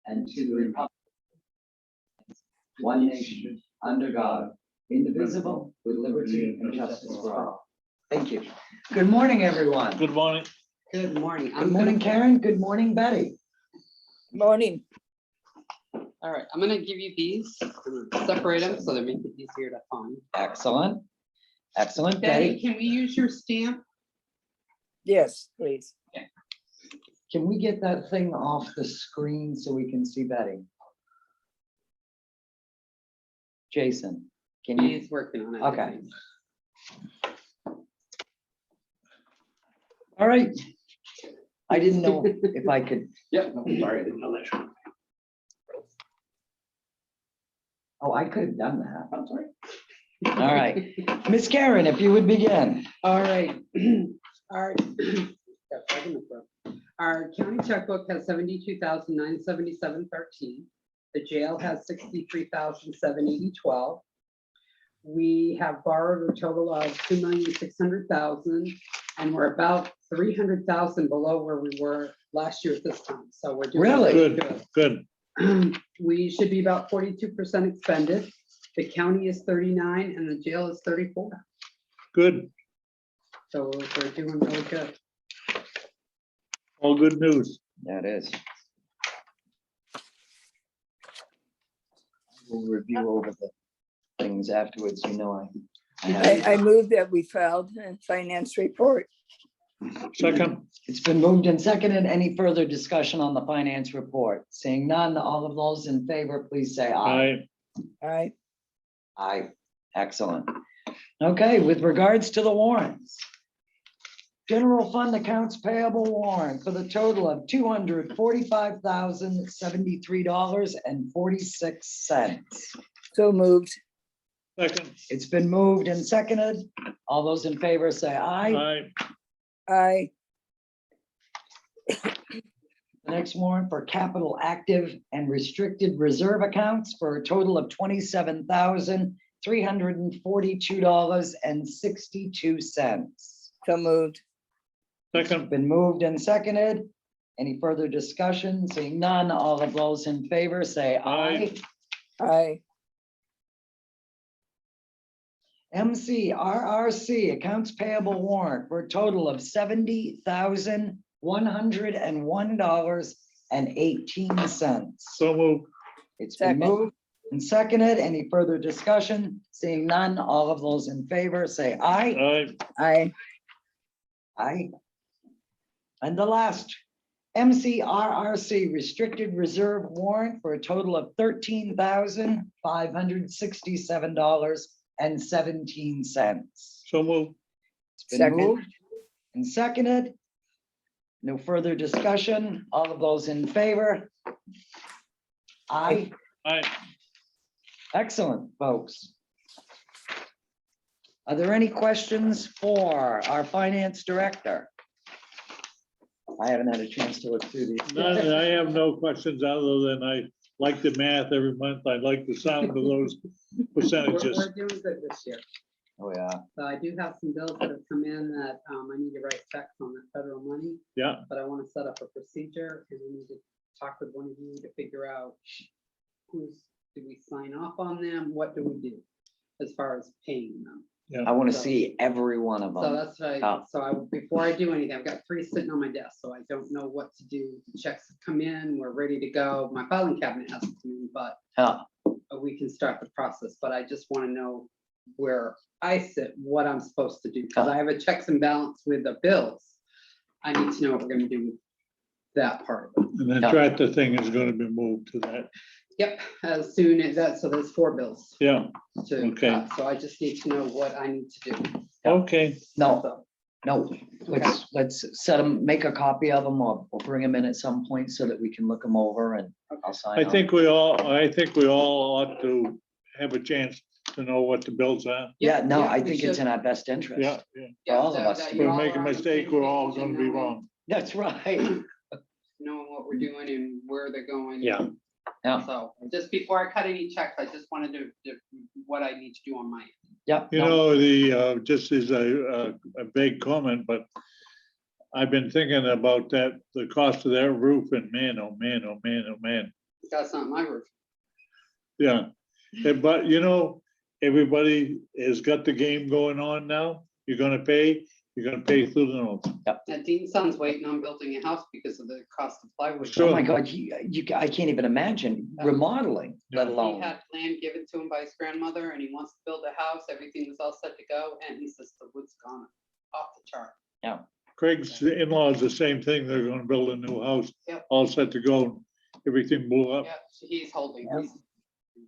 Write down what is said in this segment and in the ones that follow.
and to the republic, one nation, under God, indivisible, with liberty and justice for all. Thank you. Good morning, everyone. Good morning. Good morning. Good morning, Karen. Good morning, Betty. Morning. All right, I'm gonna give you these, separate them so they make it easier to find. Excellent. Excellent, Betty, Betty. can we use your stamp? Yes, please. Can we get that thing off the screen so we can see Betty? Jason, can you? He's working on it. Okay. All right. I didn't know if I could. Yeah, no, sorry, I didn't know that. Oh, I could have done that. I'm sorry. All right. Miss Karen, if you would begin. All right. Our county checkbook has 72,977.13. The jail has 63,780.12. We have borrowed a total of 2,600,000, and we're about 300,000 below where we were last year at this time. So we're doing Really? Good. We should be about 42% expended. The county is 39 and the jail is 34. Good. So we're doing really good. All good news. That is. We'll review over the things afterwards, you know. I move that we filed a finance report. Second, It's been moved and seconded. Any further discussion on the finance report? Seeing none, all of those in favor, please say aye. aye. Aye. Excellent. Okay, with regards to the warrants. General fund accounts payable warrant for the total of $245,073.46. So moved. Second, It's been moved and seconded. All those in favor say aye. aye. Aye. The next warrant for capital active and restricted reserve accounts for a total of $27,342.62. So moved. Second, Been moved and seconded. Any further discussion? Seeing none, all of those in favor say aye. Aye. MCRRC accounts payable warrant for a total of $70,101.18. so moved. It's been Second. moved and seconded. Any further discussion? Seeing none, all of those in favor say aye. Aye. Aye. Aye. And the last, MCRRC restricted reserve warrant for a total of $13,567.17. So moved. It's been Second. moved and seconded. No further discussion. All of those in favor? Aye. Aye. Excellent, folks. Are there any questions for our finance director? I haven't had a chance to look through these. None, I have no questions other than I like the math every month. I like the sound of those percentages. We're doing good this year. Oh, yeah. So I do have some bills that have come in that I need to write checks on that federal money, Yeah, but I want to set up a procedure and we need to talk with one of you to figure out do we sign off on them? What do we do as far as paying them? I want to see every one of So them. that's right. Oh. Before I do anything, I've got 3 sitting on my desk, so I don't know what to do. The checks have come in, we're ready to go. My filing cabinet hasn't come in, but Yeah. we can start the process. But I just want to know where I sit, what I'm supposed to do, because I have a checks and balance with the bills. I need to know what we're gonna do with that part of it. and then tractor thing is gonna be moved to that. Yep, as soon as that, so there's 4 bills Yeah, to Okay. cut, so I just need to know what I need to do. okay. No, So, no, let's set them, make a copy of them or bring them in at some point so that we can look them over and I'll sign I off. think we all ought to have a chance to know what the bills are. Yeah, no, I we think it's should. in our best interest. Yeah, yeah. Yeah, all of that- us that to If you we all make a are on the mistake, same we're all page gonna and be knowing- wrong. That's right. Knowing what we're doing and where they're going. Yeah. Yeah, So just before I cut any checks, I just wanted to what I need to do on my end. yeah. You no, know, just as a big comment, but I've been thinking about the cost of that roof and man, oh man, oh man, oh man. That's not my roof. Yeah, but you know, everybody has got the game going on now. You're gonna pay through the nose. Now Dean's son's waiting on building a house because of the cost of plywood. Sure. Oh my God, I can't even imagine remodeling, let Yeah. He alone. had land given to him by his grandmother and he wants to build a house. Everything was all set to go and he says the wood's gone off the chart. Craig's in-laws, the same thing. They're gonna build a new house, Yep. all set to go. Everything blew up. Yeah, he's holding. Yeah.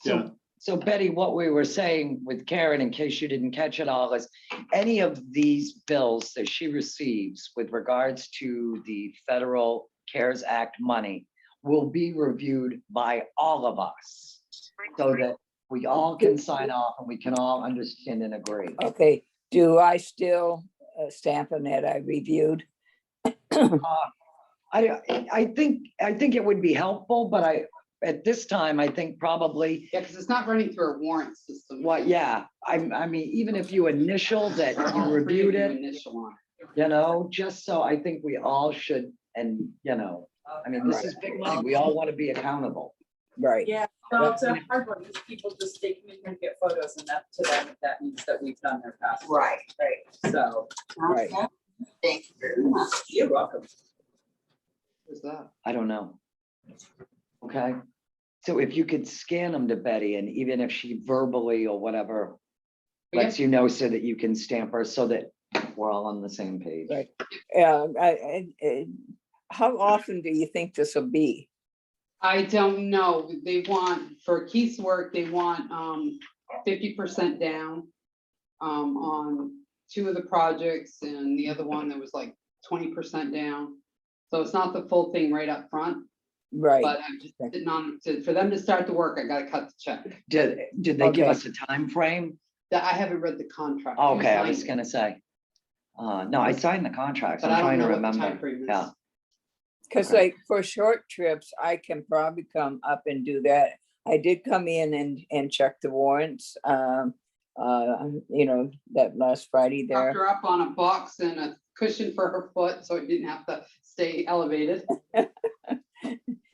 Yeah. So Betty, what we were saying with Karen, in case you didn't catch it all, is any of these bills that she receives with regards to the federal CARES Act money will be reviewed by all of us so that we all can sign off and we can all understand and agree. Okay, do I still stamp them that I reviewed? I think it would be helpful, but at this time, I think probably, Yeah, because it's not running through a warrant system. yeah, I mean, even if you initial that you reviewed it, Initial on it. you know, just so I think we all should, and, you know, I mean, this is big money. We all want to be accountable. Right. Yeah, no, it's a hard one, because people just take me and get photos, and that to them, that means that we've done their past. Right. So. Right. Thank you very much. You're welcome. Who's that? I don't know. Okay, so if you could scan them to Betty, and even if she verbally or whatever lets you know so that you can stamp her, so that we're all on the same page. Right. How often do you think this will be? I don't know. They want, for Keith's work, they want 50% down on 2 of the projects, and the other one there was like 20% down. So it's not the full thing right up front, Right. but I'm just sitting on, for them to start the work, I gotta cut the check. Did they give Okay. us a time frame? That I haven't read the contract. You Okay, I signed was it, gonna say. No, I signed the contracts. But I'm I trying don't to know what the time remember. frame is. Yeah. Because Okay. like for short trips, I can probably come up and do that. I did come in and check the warrants, you know, that last Friday Propped there. her up on a box and a cushion for her foot, so it didn't have to stay elevated.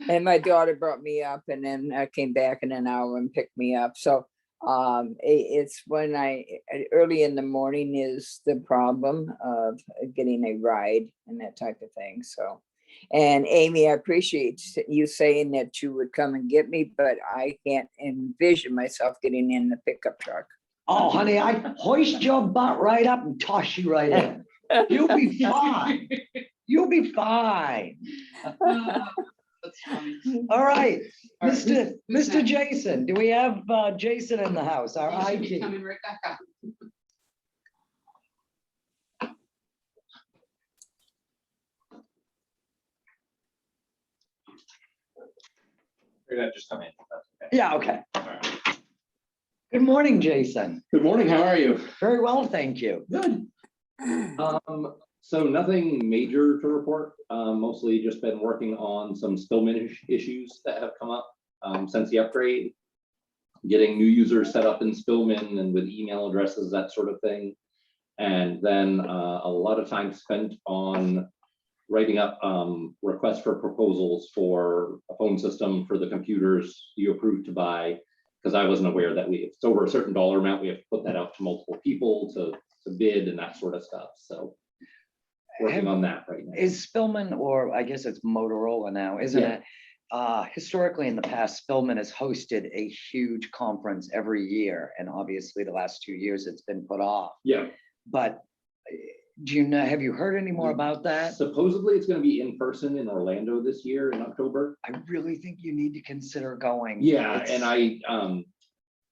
And my daughter brought me up, and then I came back in an hour and picked me up. So it's when early in the morning is the problem of getting a ride and that type of thing. So, and Amy, I appreciate you saying that you would come and get me, but I can't envision myself getting in the pickup truck. Oh, honey, I hoist your butt right up and toss you right in. You'll be fine. You'll be fine. That's funny. All right, All right, Mr. who's Mr. next? Jason, do we have Jason in the house? Our You should be IT. coming right back up. Figured I'd just come in. if that's okay. Yeah, okay. All right. Good morning, Jason. Good morning, how are you? Very well, thank you. Good. So nothing major to report, mostly just been working on some Spillman issues that have come up since the upgrade. Getting new users set up in Spillman and with email addresses, that sort of thing. And then a lot of time spent on writing up requests for proposals for a phone system for the computers you approved to buy. Because I wasn't aware that if it's over a certain dollar amount, we have to put that out to multiple people to bid and that sort of stuff. So working on that right now. Is Spillman, or I guess it's Motorola now, isn't Yeah. it? Historically, in the past, Spillman has hosted a huge conference every year, and obviously the last 2 years it's been put off. Yeah. But do you know, have you heard any more about that? Supposedly it's going to be in person in Orlando this year in October. I really think you need to consider going. Yeah, It's-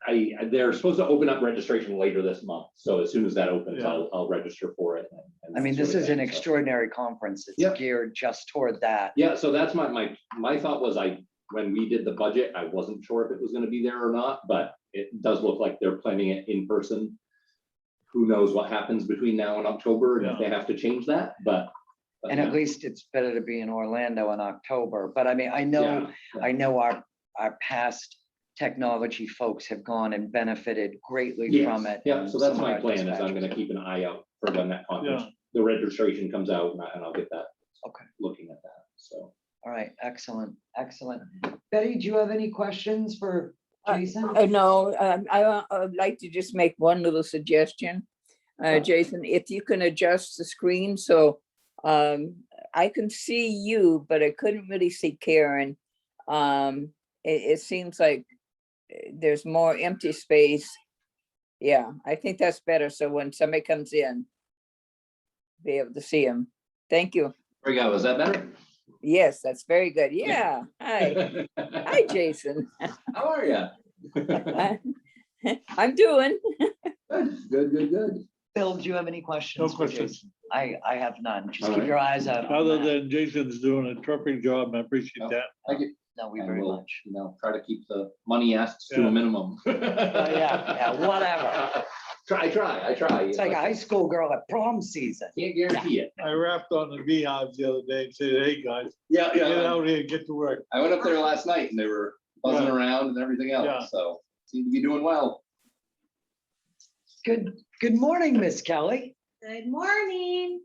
and they're supposed to open up registration later this month. So as soon as that opens, Yeah. I'll register for it. and I mean, that this sort of is an thing, so. extraordinary conference. It's Yep. geared just toward that. Yeah, so that's my thought was when we did the budget, I wasn't sure if it was going to be there or not, but it does look like they're planning it in person. Who knows what happens between now and October and if they have to change that, but. And at least it's better to be in Orlando in October. But I mean, I know our past technology folks have gone and benefited greatly from it. Yeah, and so that's some of my our plan is I'm dispatchers. gonna keep an eye out for when that conference, the registration comes out and I'll get that. Okay. Looking at that, so. All right, excellent, excellent. Betty, do you have any questions for Jason? No, I'd like to just make one little suggestion. Jason, if you can adjust the screen so I can see you, but I couldn't really see Karen. It seems like there's more empty space. Yeah, I think that's better. So when somebody comes in, be able to see them. Thank you. There we go. Is that better? Yes, that's very good. Yeah. Hi. Hi, Jason. How are you? I'm doing. Good. Bill, do you have any questions? No for questions. Jason? I have none. Just All keep right. your eyes out. on Other that. than Jason's doing a terrific job, and I appreciate Oh. that. Thank you. No, we And very we'll, much. try to keep the money asks to Yeah. a minimum. yeah, whatever. I try. It's like a high school girl at prom season. Can't guarantee it. I rapped on the beehives the other day and said, hey, guys, Yeah, get out here, and get to work. I went up there last night and they were buzzing Yeah. around and everything Yeah. else, so seem to be doing well. Good morning, Miss Kelly. Good morning.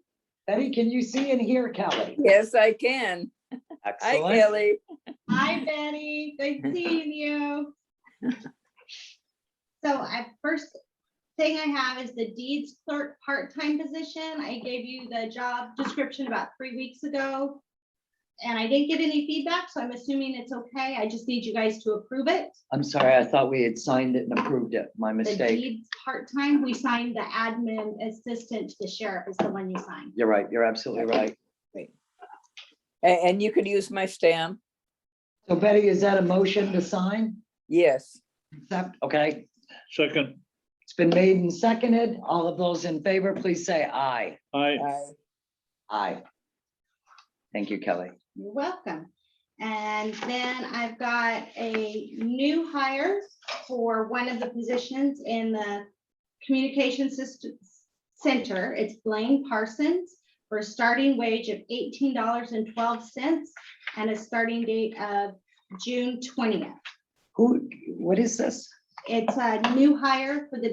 Betty, can you see and hear Kelly? Yes, I can. Hi, Excellent. Kelly. Hi, Betty. Good seeing you. So first thing I have is the deeds clerk part-time position. I gave you the job description about 3 weeks ago. And I didn't get any feedback, so I'm assuming it's okay. I just need you guys to approve it. I'm sorry, I thought we had signed it and approved it. My The mistake. deeds part-time, we signed the admin assistant to the sheriff is the one you signed. You're right. You're absolutely right. And you could use my stamp. So Betty, is that a motion to sign? Yes. Accept, okay. Second, It's been made and seconded. All of those in favor, please say aye. I, Aye. Thank you, Kelly. You're welcome. And then I've got a new hire for one of the positions in the Communication Systems Center. It's Blaine Parsons for a starting wage of $18.12 and a starting date of June 20th. What is this? It's a new hire for the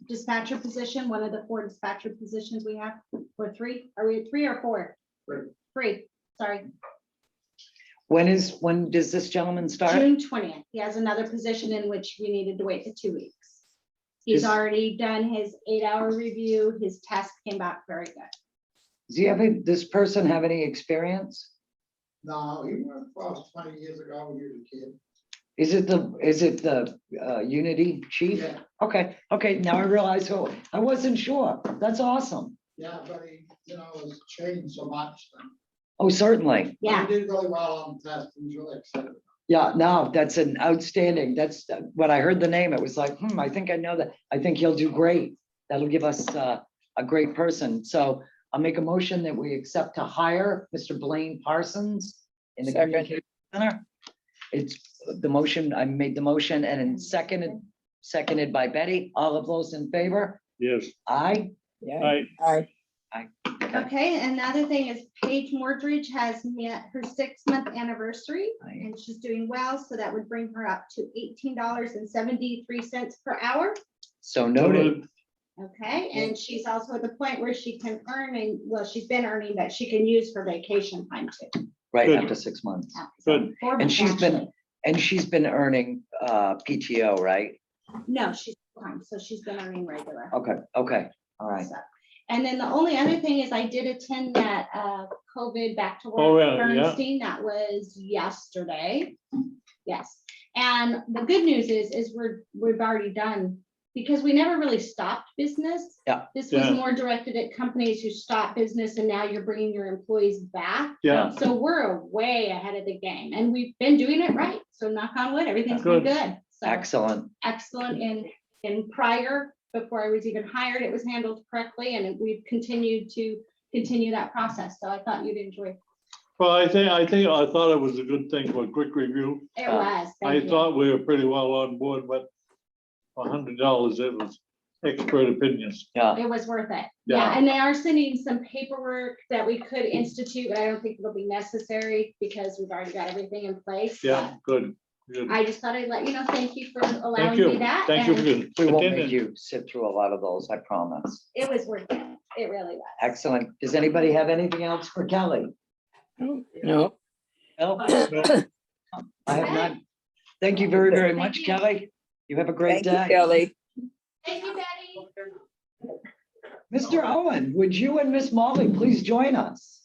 dispatcher position, one of the 4 dispatcher positions we have, or 3. Are we at 3 or 4? 3, sorry. When does this gentleman start? June 20th. He has another position in which we needed to wait for 2 weeks. He's Is- already done his 8-hour review. His test came back very good. Does this person have any experience? No, he worked for us 20 years ago when he was a kid. Is it the Unity chief? Yeah, Okay, now I realize who. I wasn't sure. That's awesome. yeah, but he, has changed so much. Oh, certainly. Yeah, He did really well on the test. He was really excited. Yeah, no, that's an outstanding, that's, when I heard the name, it was like, I think I know that. I think he'll do great. That'll give us a great person. So I'll make a motion that we accept to hire Mr. Blaine Parsons in the Second. communication center. It's the motion, I made the motion and then seconded by Betty. All of those in favor? yes, Aye. Yeah. I, okay. Another thing is Paige Mordridge has met her 6-month anniversary Aye. and she's doing well. So that would bring her up to $18.73 per hour. So noted. Okay, and she's also at the point where she can she's been earning that she can use for vacation time too. Right Good. after 6 months. Good. 4 And months, she's been actually. earning PTO, right? No, she's fine. So she's been earning regular. Okay, all right. So, and then the only other thing is I did attend that COVID back to Oh, work really? Yeah. Bernstein. That was yesterday. Yes. And the good news is we've already done, because we never really stopped business. Yeah. This was Yeah. more directed at companies who stopped business and now you're bringing your employees back. yeah, So we're way ahead of the game and we've been doing it right. So knock on wood, everything's been Good. good. So Excellent. excellent in prior, before I was even hired, it was handled correctly and we've continued to continue that process. So I thought you'd enjoy. well, I thought it was a good thing for a quick review. It was. I Thank you. thought we were pretty well on board, but $100, it was expert opinions. Yeah, It was worth it. Yeah. Yeah, and they are sending some paperwork that we could institute, but I don't think it'll be necessary because we've already got everything in place. Yeah, good, good. I just thought I'd let you know, thank you for allowing Thank me you, that. thank you and for we won't make attending. you sit through a lot of those, I promise. It was worth it. It really was. Excellent. Does anybody have anything else for Kelly? No. Bill? No, I have not. Thank you very, very much, you. Kelly. You have a great Thank you, day. Kelly. Thank you, Betty. Mr. Owen, would you and Miss Molly please join us?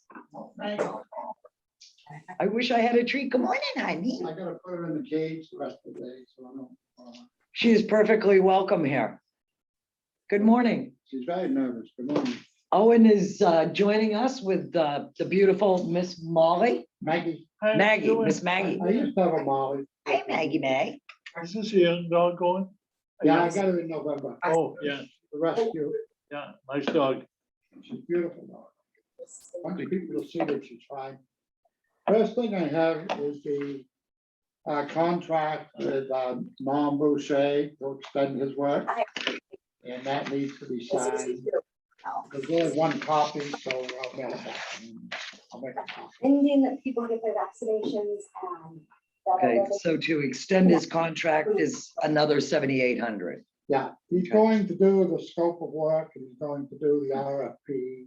I wish I had a treat. Good morning, honey. I gotta put her in the cage the rest of the day, so I don't. She is perfectly welcome here. Good morning. She's very nervous. Good morning. Owen is joining us with the beautiful Miss Molly. Maggie, how you Maggie, doing? Miss Maggie. I used to have a Molly. Hey, Maggie May. Is this a young dog going? Yeah, I got her in November. Oh, yeah, The rescue. yeah, nice dog. She's beautiful dog. Bunch of people will see that she's fine. First thing I have is the contract with Mom Boucher to extend his work. And that needs to be signed. There's only one copy, so I'll mail it back. I'll make a copy. Ending that people get their vaccinations and. Okay, so to extend his contract is another 7,800. Yeah, he's Okay. going to do the scope of work and he's going to do the RFP.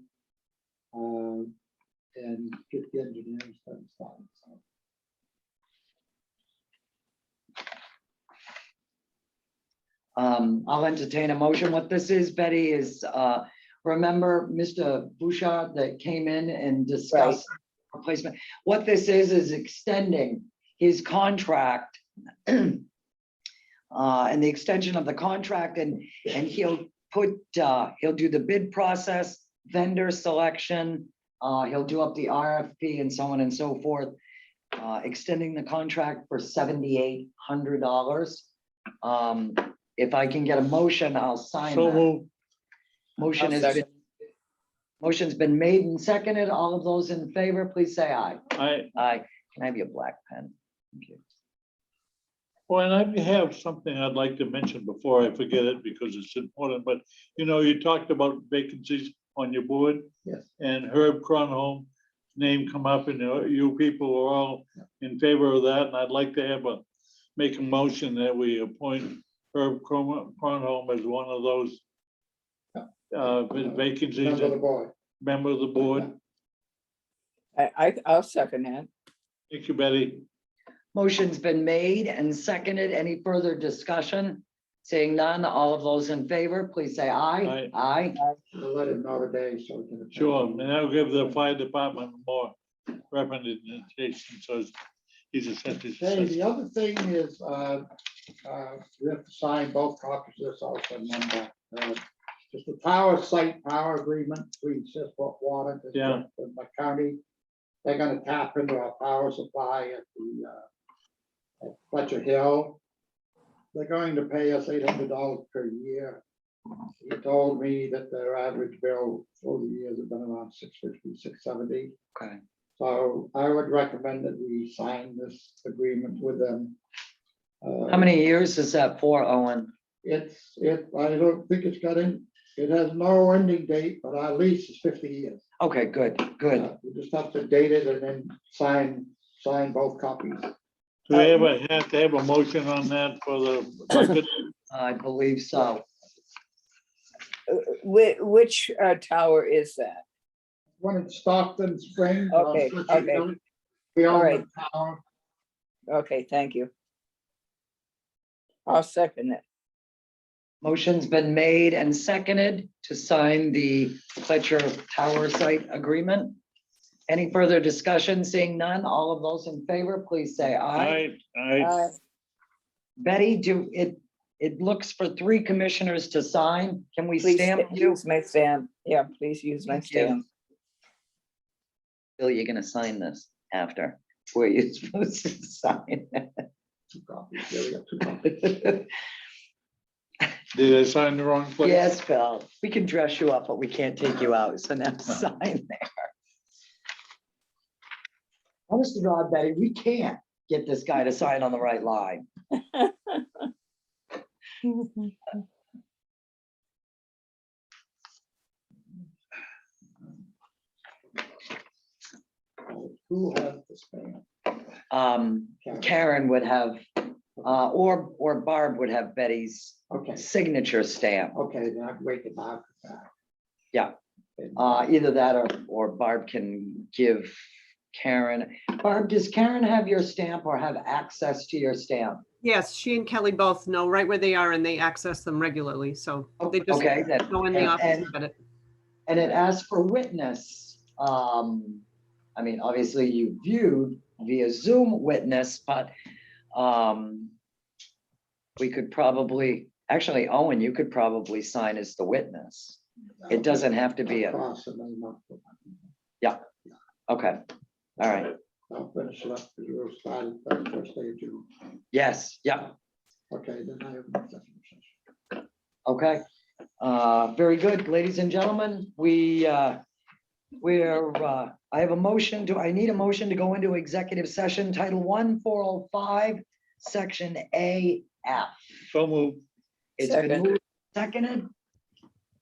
And get the engineering stuff started. So. I'll entertain a motion. What this is, Betty, is, remember Mr. Bouchard that came in and discussed replacement? What this is extending his contract and the extension of the contract, and he'll put, he'll do the bid process, vendor selection, he'll do up the RFP and so on and so forth, extending the contract for $7,800. If I can get a motion, I'll sign So that. moved. Motion I'll has been, second. motion's been made and seconded. All of those in favor, please say aye. Aye. Can I have your black pen? Thank you. Well, and I have something I'd like to mention before I forget it because it's important, but you know, you talked about vacancies on your board. Yes. And Herb Cronholm name come up and you people were all in favor of that. And I'd like to have make a motion that we appoint Herb Cronholm as one of those vacancies, Member of the board. member of the board. I'll second that. Thank you, Betty. Motion's been made and seconded. Any further discussion? Seeing none, all of those in favor, please say aye. Aye. I'll let him know today so we can. Sure, and that'll give the fire department more representation, so he's a sentence. Okay, the other thing is, we have to sign both copies of this also in one back. Just the power site power agreement between Cisco Water District and the county. They're gonna tap into our power supply at the at Fletcher Hill. They're going to pay us $800 per year. He told me that their average bill over the years have been around $650, $670. Okay. So I would recommend that we sign this agreement with them. How many years is that for, Owen? I don't think it's got in, it has no ending date, but our lease is 50 years. Okay, good, good. We just have to date it and then sign both copies. Do we ever have to have a motion on that for the record? I believe so. Which tower is that? One in Stockton Springs. Okay, okay. We All own right. the tower. Okay, thank you. I'll second it. Motion's been made and seconded to sign the Fletcher Tower Site Agreement. Any further discussion? Seeing none, all of those in favor, please say aye. Aye. Betty, it looks for 3 commissioners to sign. Can we Please stamp you? use my stamp. Yeah, please use my Thank you. stamp. Bill, you're gonna sign this after, where you're supposed to sign. 2 copies. Yeah, we got 2 copies. Did I sign the wrong place? Yes, Bill, we can dress you up, but we can't take you out, so now sign there. Honest to God, Betty, we can't get this guy to sign on the right line. Who has the stamp? Karen would have, or Barb would have Betty's Okay, signature stamp. okay, then I'll wait till Bob comes back. Yeah. And, Either that or Barb can give Karen. Barb, does Karen have your stamp or have access to your stamp? Yes, she and Kelly both know right where they are and they access them regularly. So they just Okay, then. go in the office and get it. And it asks for witness. I mean, obviously you viewed via Zoom witness, but we could probably, actually, Owen, you could probably sign as the witness. It doesn't have to be a, Cross and then not- okay, all right, I'll finish it up, because we're starting the first day of June. yes, yeah, Okay, then I have. no executive session. okay. Very good, ladies and gentlemen, I have a motion I need a motion to go into executive session, Title 1405, Section AF. So move. It's been Second. moved, seconded.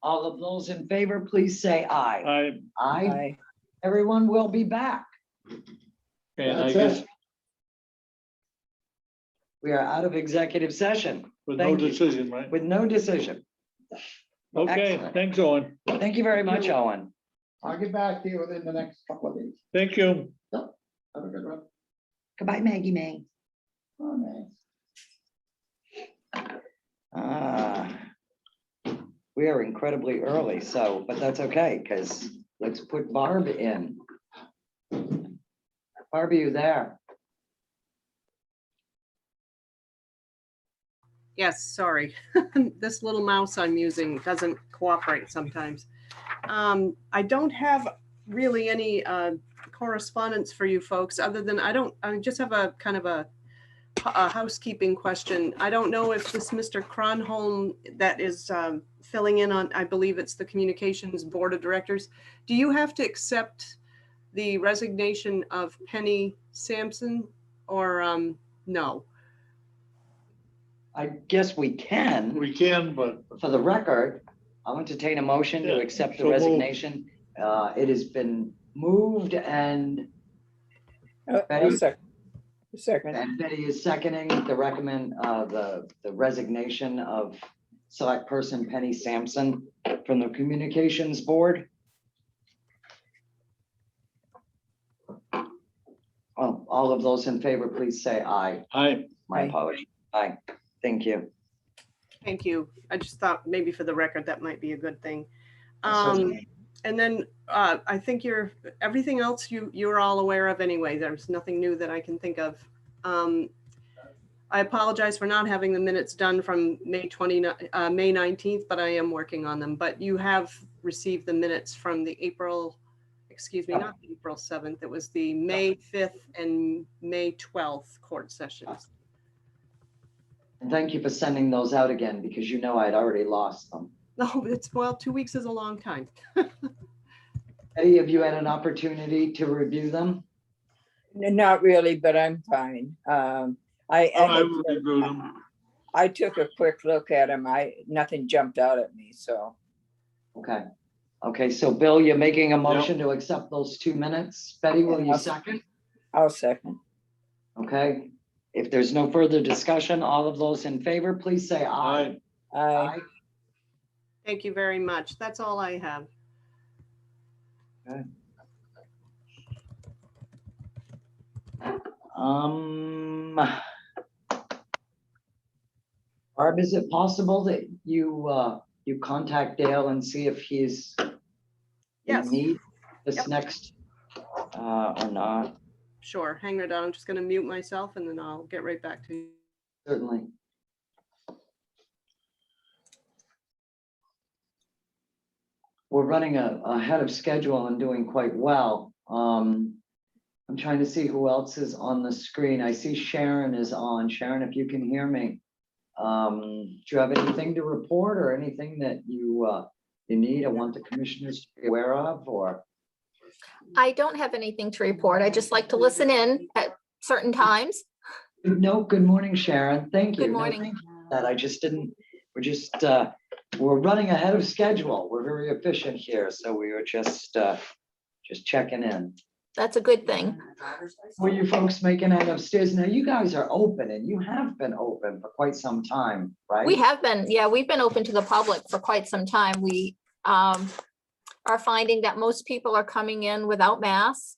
All of those in favor, please say aye. I, Aye. Aye. Everyone will be back. and I That's guess it. We are out of executive session with no Thank you. decision, right? with no decision. Okay, Excellent. thanks, Owen. Thank you very much, Owen. I'll get back to you within the next couple of days. Thank you. Have a good one. Goodbye, Maggie May. Oh, man. We are incredibly early, so, but that's okay, because let's put Barb in. Barb, are you there? Yes, sorry. This little mouse I'm using doesn't cooperate sometimes. I don't have really any correspondence for you folks, other than I just have a kind of a housekeeping question. I don't know if this Mr. Cronholm that is filling in on, I believe it's the Communications Board of Directors. Do you have to accept the resignation of Penny Sampson or no? I guess we can. We can, but For the record, I'll entertain a motion to Yeah, accept the so moved. resignation. It has been moved and I'll second. Betty is seconding the the resignation of select person Penny Sampson from the Communications Board. All of those in favor, please say aye. I, My Aye. apologies. Aye. Thank you. Thank you. I just thought maybe for the record, that might be a good thing. Certainly. And then I think everything else you're all aware of anyway. There's nothing new that I can think of. I apologize for not having the minutes done from May 19th, but I am working on them. But you have received the minutes from the not April 7th. It was the May 5th and May 12th court sessions. And thank you for sending those out again, because you know I'd already lost them. No, well, 2 weeks is a long time. Eddie, have you had an opportunity to review them? Not really, but I'm fine. I will review them. I took a quick look at them. Nothing jumped out at me, so. Okay. Okay, so Bill, you're making a motion to accept those 2 minutes. Betty, will you Yes. second? I'll second. Okay. If there's no further discussion, all of those in favor, please say aye. I, Aye. Thank you very much. That's all I have. Barb, is it possible that you contact Dale and see if he's in Yes. need this Yep. next, or not? Sure, hang her down. I'm just gonna mute myself and then I'll get right back to you. Certainly. We're running ahead of schedule and doing quite well. I'm trying to see who else is on the screen. I see Sharon is on. Sharon, if you can hear me. Do you have anything to report or anything that you need? I want the commissioners to be aware of, or? I don't have anything to report. I just like to listen in at certain times. No, good morning, Sharon. Thank you. Good No, morning. thank you for that I just didn't, we're running ahead of schedule. We're very efficient here, so we were just checking in. That's a good thing. Were you folks making it upstairs? Now, you guys are open and you have been open for quite some time, right? We have been, yeah, we've been open to the public for quite some time. We are finding that most people are coming in without masks.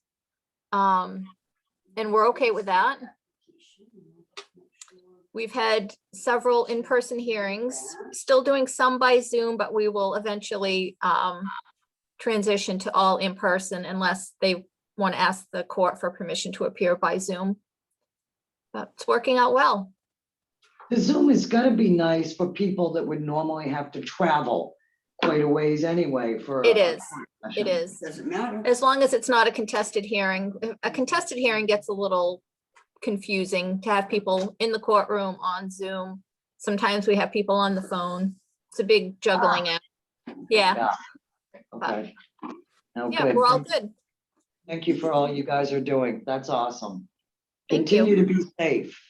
And we're okay with that. We've had several in-person hearings, still doing some by Zoom, but we will eventually transition to all in person unless they want to ask the court for permission to appear by Zoom. But it's working out well. The Zoom is gonna be nice for people that would normally have to travel quite a ways anyway for. It a is. court It session. is. Doesn't matter. As long as it's not a contested hearing. A contested hearing gets a little confusing to have people in the courtroom on Zoom. Sometimes we have people on the phone. It's a big juggling act. Yeah, Okay. No, yeah, good. we're all good. Thank you for all you guys are doing. That's awesome. Thank you. Continue to be safe.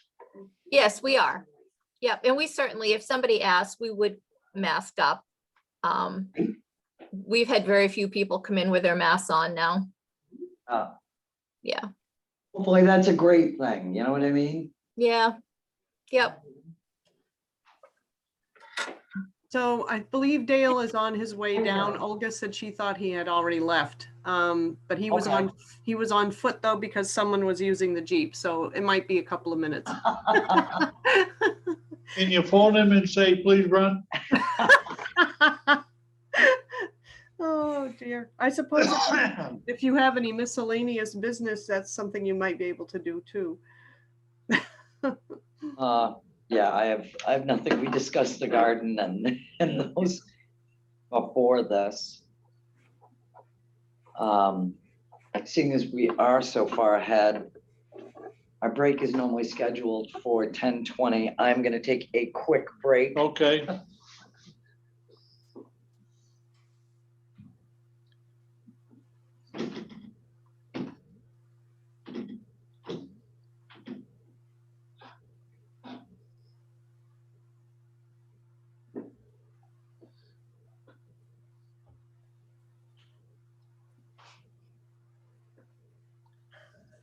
Yes, we are. Yep, and we certainly, if somebody asked, we would mask up. We've had very few people come in with their masks on now. Uh, Yeah, Hopefully that's a great thing, you know what I mean? yeah, yep. So I believe Dale is on his way down. Olga said she thought he had already left. But he was Okay. he was on foot though, because someone was using the Jeep. So it might be a couple of minutes. Can you phone him and say, please run? Oh dear. I suppose if you have any miscellaneous business, that's something you might be able to do too. Yeah, I have nothing. We discussed the garden and those before this. Seeing as we are so far ahead, our break is normally scheduled for 10:20. I'm gonna take a quick break. Okay.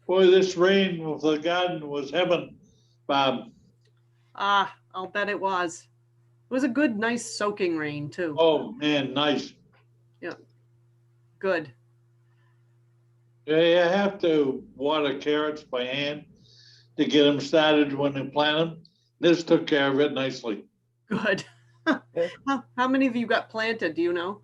Boy, this rain with the garden was heaven, Bob. Ah, I'll bet it was. It was a good, nice soaking rain too. Oh, man, nice. Good. Yeah, you have to water carrots by hand to get them started when they plant them. This took care of it nicely. Good. How many of you got planted? Do you know?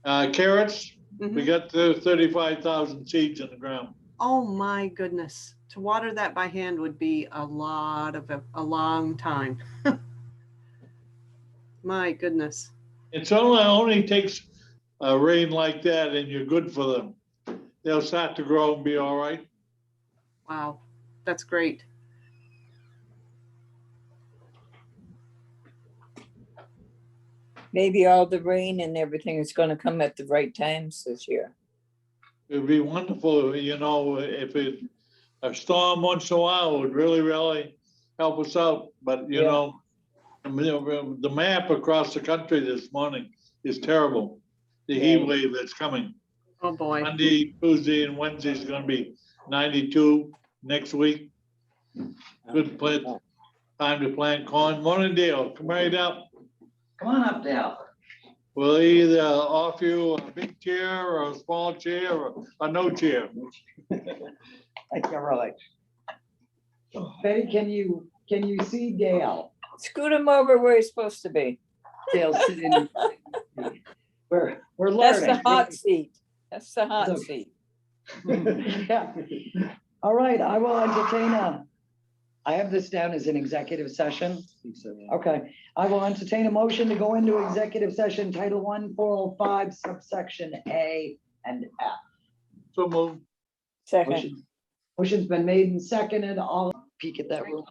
Carrots, we Mhm. got the 35,000 seeds in the ground. Oh my goodness. To water that by hand would be a long time. My goodness. It's only takes a rain like that and you're good for them. They'll start to grow and be all right. Wow. That's great. Maybe all the rain and everything is gonna come at the right times this year. It'd be wonderful, if a storm once in a while would really help us out. But, Yeah. the map across the country this morning is terrible. The heat Right. wave that's coming. Oh boy. Monday, Tuesday, and Wednesday is gonna be 92 next week. Good time to plant corn. Morning, Dale, come right up. Come on up, Dale. We'll either offer you a big chair or a small chair or a no chair. You're right. Betty, can you see Dale? Scoot him over where he's supposed to be. Dale sitting. We're That's learning. the hot seat. That's the hot Okay. seat. Yeah. All right, I will entertain I have this down as an executive session. Okay, I will entertain a motion to go into executive session, Title 1, 405, subsection A and F. So move. Second. Motion's been made and seconded. I'll peek at that room.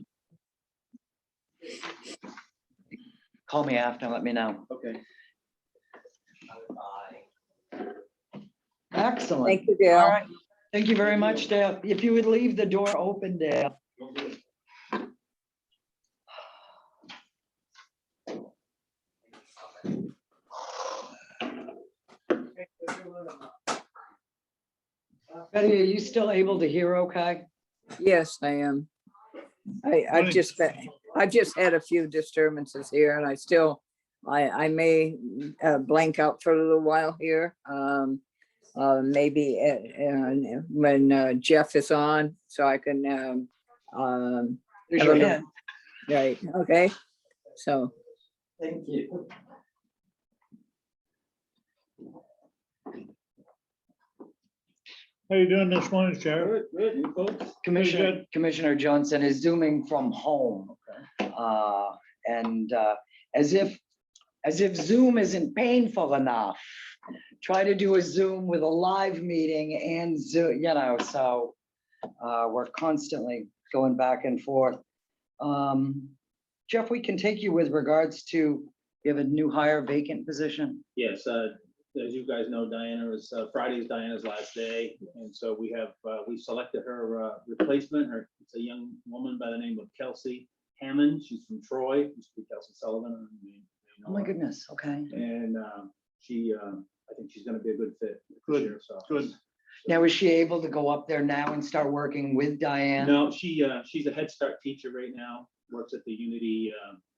Call me after, let me know. Okay. Excellent. Thank you, All Dale. right. Thank you very much, Dale. If you would leave the door open, Dale. Betty, are you still able to hear okay? Yes, I am. I've just had a few disturbances here and I may blank out for a little while here. maybe when Jeff is on, so I can, There's have your a look. hand. Right, okay, so. Thank you. How you doing this morning, Sheriff? Good, you folks? Commissioner Johnson is zooming from home. And as if Zoom isn't painful enough, try to do a Zoom with a live meeting and Zoom, you know, so we're constantly going back and forth. Jeff, we can take you with regards to, you have a new hire vacant position? Yes, as you guys know, Diana is, Friday is Diana's last day, and so we have, we selected her replacement. It's a young woman by the name of Kelsey Hammond. She's from Troy, used to be Kelsey Sullivan. Oh my goodness, okay. And she, I think she's gonna be a good fit. for Good, Sheriff's Office. good. Now, is she able to go up there now and start working with Diane? No, she's a Head Start teacher right now, works at the Unity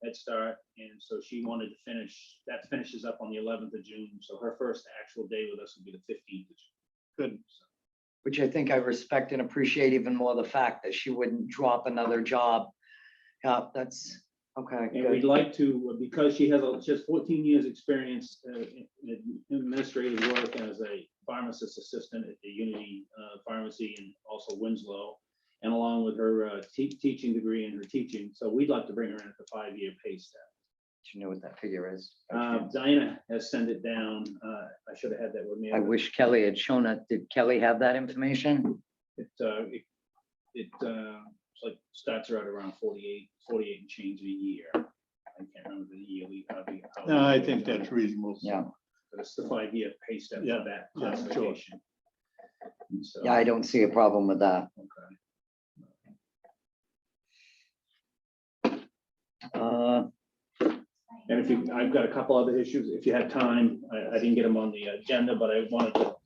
Head Start, and so she wanted to finish, that finishes up on the 11th of June, so her first actual day with us will be the 15th of June. Good. Which I think I respect and appreciate even more the fact that she wouldn't drop another job. Yeah, that's, okay, And we'd good. like to, because she has 14 years experience in administrative work as a pharmacist assistant at the Unity Pharmacy and also Winslow, and along with her teaching degree and her teaching. So we'd like to bring her in at the 5-year pay step. Do you know what that figure is? Diana has sent it down. I should have had that with me. I wish Kelly had shown it. Did Kelly have that information? It's like starts her at around 48 and change a year. I can't remember the yearly. No, I think that's reasonable. Yeah, But it's the 5-year pay step Yeah, for that yeah, sure. classification. And so- yeah, I don't see a problem with that. Okay. And if you, I've got a couple other issues, if you have time, I didn't get them on the agenda, but I wanted to,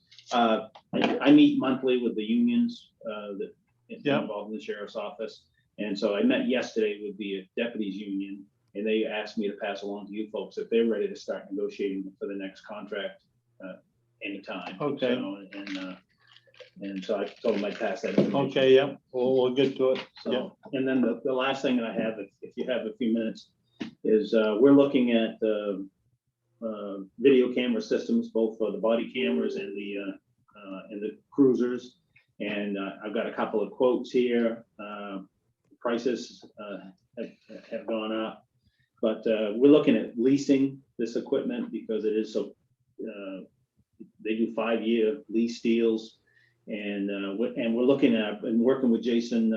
I meet monthly with the unions that Yeah. involved in the sheriff's office. And so I met yesterday with the deputies union, and they asked me to pass along to you folks if they're ready to start negotiating for the next contract anytime. Okay. So, and so I told them I'd pass that. information. Okay, yeah, we'll get to it. Yeah. So, and then the last thing that I have, if you have a few minutes, is we're looking at video camera systems, both for the body cameras and the cruisers. And I've got a couple of quotes here. Prices have gone up, but we're looking at leasing this equipment because it is so, they do 5-year lease deals. And we're looking at and working with Jason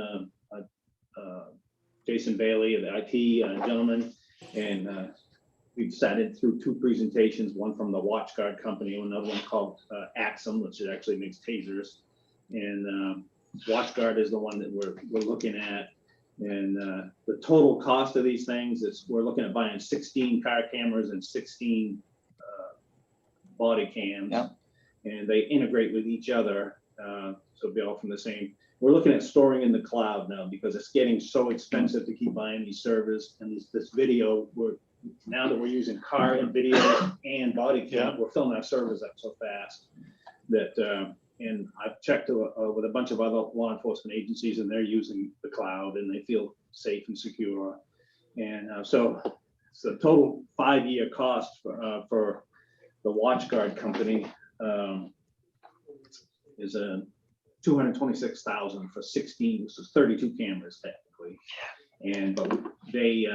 Bailey, the IT gentleman, and we've sat in through 2 presentations, one from the WatchGuard company, another one called Axum, which actually makes tasers. And WatchGuard is the one that we're looking at. And the total cost of these things is we're looking at buying 16 car cameras and 16 body cams. Yeah. And they integrate with each other. So be all from the same. We're looking at storing in the cloud now because it's getting so expensive to keep buying these servers and this video. Now that we're using car and video and body cam, we're filling our servers up so fast that, and I've checked with a bunch of other law enforcement agencies and they're using the cloud and they feel safe and secure. And so it's the total 5-year cost for the WatchGuard company is $226,000 for 16, this is 32 cameras technically. And but they,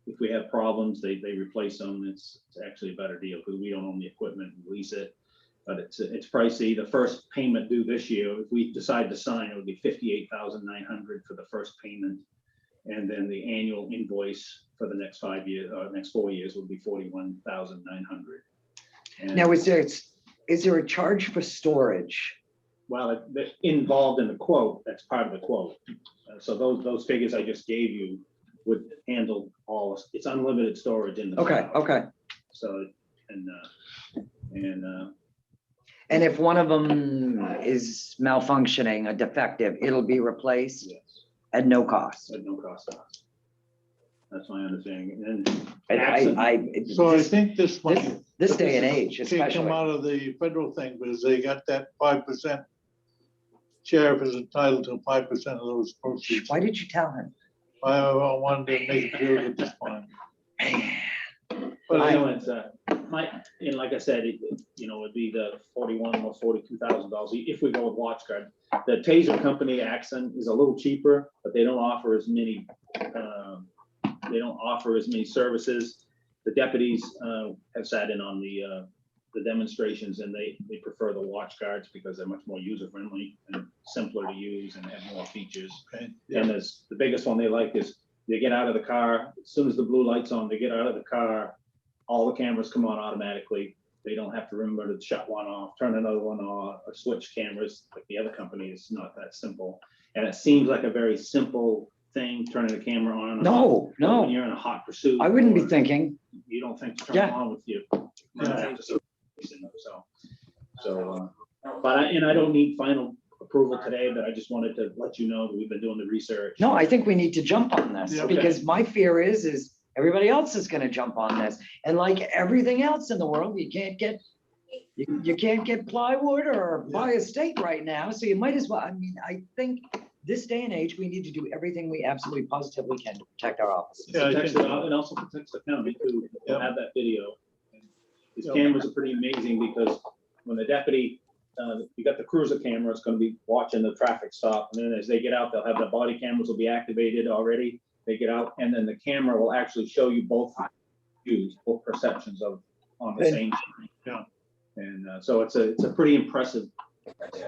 if we have problems, they replace them. It's actually a better deal because we don't own the equipment and lease it. But it's pricey. The first payment due this year, if we decide to sign, it would be $58,900 for the first payment. And then the annual invoice for the next 5 years, or next 4 years would be $41,900. Now, is there a charge for storage? Well, involved in the quote, that's part of the quote. So those figures I just gave you would handle all, it's unlimited storage in the. Okay, cloud. okay. So, and And if one of them is malfunctioning, a defective, it'll be replaced yes, at no cost. at no cost to us. That's my understanding. And So I think this money. This day and age, Can't come especially. out of the federal thing because they got that 5%. Sheriff is entitled to 5% of those proceeds. Why did you tell him? I wanted to make sure at this point. But I know it's, and like I said, it'd be the 41 or $42,000 if we go with watch guard. The Taser company Accent is a little cheaper, but they don't offer as many, services. The deputies have sat in on the demonstrations, and they prefer the watch guards because they're much more user friendly and simpler to use and have more features. Okay. And the biggest one they like is they get out of the car, as soon as the blue light's on, they get out of the car, all the cameras come on automatically. They don't have to remember to shut one off, turn another one off, or switch cameras like the other company. It's not that simple. And it seems like a very simple thing, turning the camera on. And off. But No, when you're in a hot pursuit. I wouldn't be or thinking. You don't think to turn Yeah. it on with you. But I don't need final approval today, but I just wanted to let you know that we've been doing the research. No, I think we need to jump on this Yeah. because my fear is everybody else is gonna jump on this. And like everything else in the world, you can't get plywood or buy a steak right now, so you might as well, I think this day and age, we need to do everything we absolutely positively can to protect our offices. Yeah, I Protects think- it also protects the county too. We'll Yeah. have that video. These Yeah. cameras are pretty amazing because when the deputy, you got the cruiser camera, it's gonna be watching the traffic stop. And then as they get out, they'll have the body cameras will be activated already. They get out and then the camera will actually show you both views, both perceptions on the Good. same. screen. Yeah. And so it's a pretty impressive.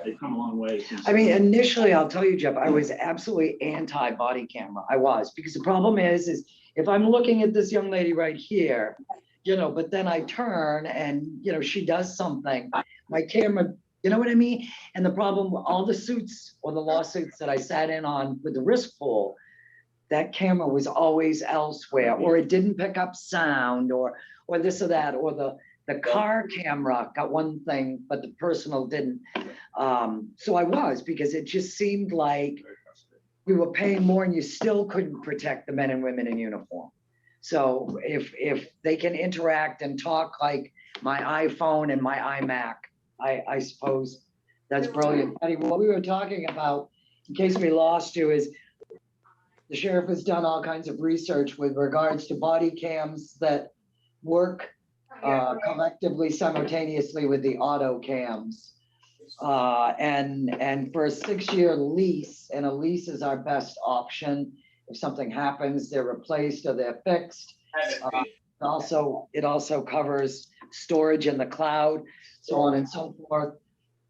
They've come a long way since. I mean, initially, I'll tell you, Jeff, I was absolutely anti-body camera. I was, because the problem is if I'm looking at this young lady right here, but then I turn and, she does something, my camera, you know what I mean? And the problem, all the suits or the lawsuits that I sat in on with the risk pool, that camera was always elsewhere, or it didn't pick up sound, or this or that, or the car camera got one thing, but the personal didn't. So I was, because it just seemed like we were paying more and you still couldn't protect the men and women in uniform. So if they can interact and talk like my iPhone and my iMac, I suppose that's brilliant. Patty, what we were talking about, in case we lost you, is the sheriff has done all kinds of research with regards to body cams that work collectively simultaneously with the auto cams. And for a 6-year lease, and a lease is our best option. If something happens, they're replaced or they're fixed. It also covers storage in the cloud, so on and so forth.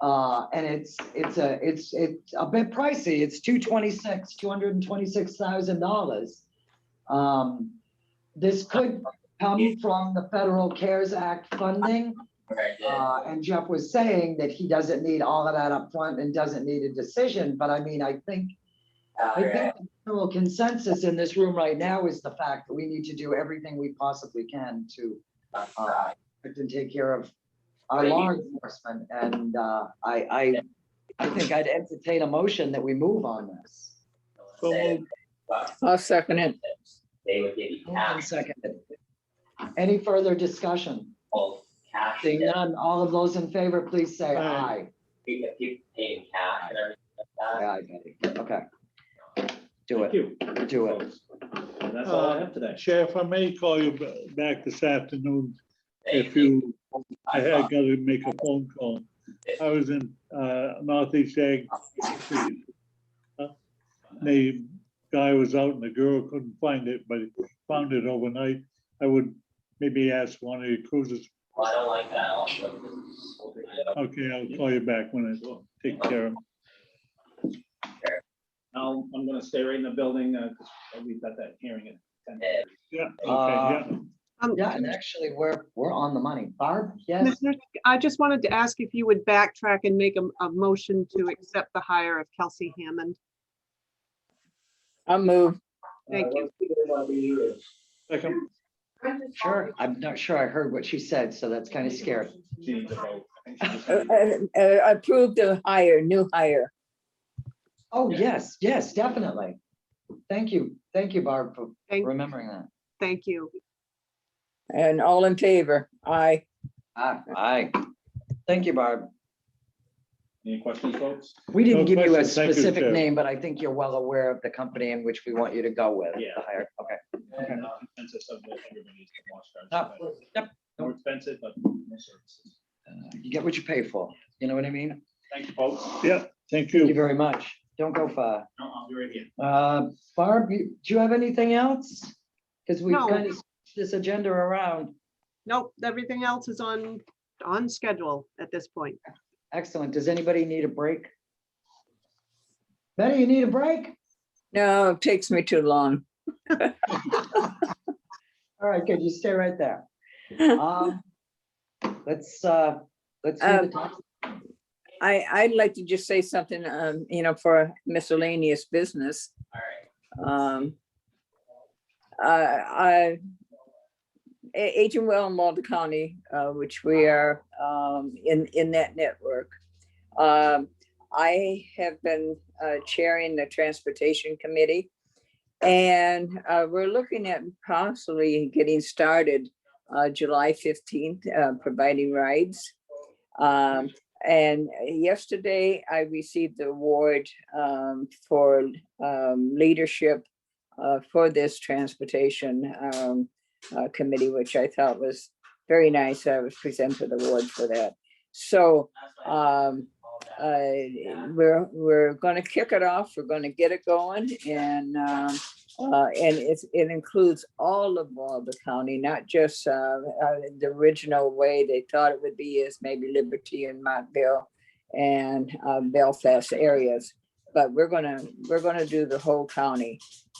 And it's a bit pricey. It's $226,000. This could come from the Federal CARES Act funding. And Jeff was saying that he doesn't need all of that up front and doesn't need a decision, but I mean, I think the general consensus in this room right now is the fact that we need to do everything we possibly can to take care of our law enforcement. And I think I'd entertain a motion that we move on this. So moved. I'll second it. Moved and seconded. Any further discussion? Seeing none, all of those in favor, please say aye. Aye, Betty. Okay. Do Thank it, you. do it. And that's all I have today. Sheriff, I may call you back this afternoon I had got to make a phone call. I was in Northeast Ag. The guy was out and the girl couldn't find it, but he found it overnight. I would maybe ask one of your cruisers. Well, I don't like that. Okay, I'll call you back when I take care of it. I'm gonna stay right in the building, because we've got that hearing at 10. Yeah, okay, yeah. Yeah, and actually, we're on the money. Barb, yes? Commissioner, I just wanted to ask if you would backtrack and make a motion to accept the hire of Kelsey Hammond. I'll move. Thank you. Second, Sure, I'm not sure I heard what she said, so that's kind of scary. She needs a vote. I think she just- Approved the hire, new hire. Oh, yes, definitely. Thank you. Thank you, Barb, for Thank, remembering that. thank you. And all in favor? Aye. Aye. Thank you, Barb. Any questions, folks? We didn't No give you a questions. Thank you, specific Chair. name, but I think you're well aware of the company in which we want you to go with. Yeah. the hire. Okay. And consensus of that everybody's watch Ah, cards. yep. More expensive, but more services. You get what you pay for. You know what I mean? Thank you, folks. Yeah, thank Thank you you. very much. Don't go far. No, I'll be right here. Barb, do you have anything else? Because we've No. kind of switched this agenda around. Nope, everything else is on schedule at this point. Excellent. Does anybody need a break? Betty, you need a break? No, it takes me too long. All right, good. You stay right there. Let's do the tax. I'd like to just say something, for miscellaneous business. Agent Well in Waldo County, which we are in that network. I have been chairing the transportation committee, and we're looking at possibly getting started July 15th, providing rides. And yesterday I received the award for leadership for this transportation committee, which I thought was very nice. I was presented the award for that. So we're going to kick it off. We're going to get it going, and it includes all of Waldo County, not just the original way they thought it would be is maybe Liberty and Montville and Belfast areas, but we're gonna do the whole county.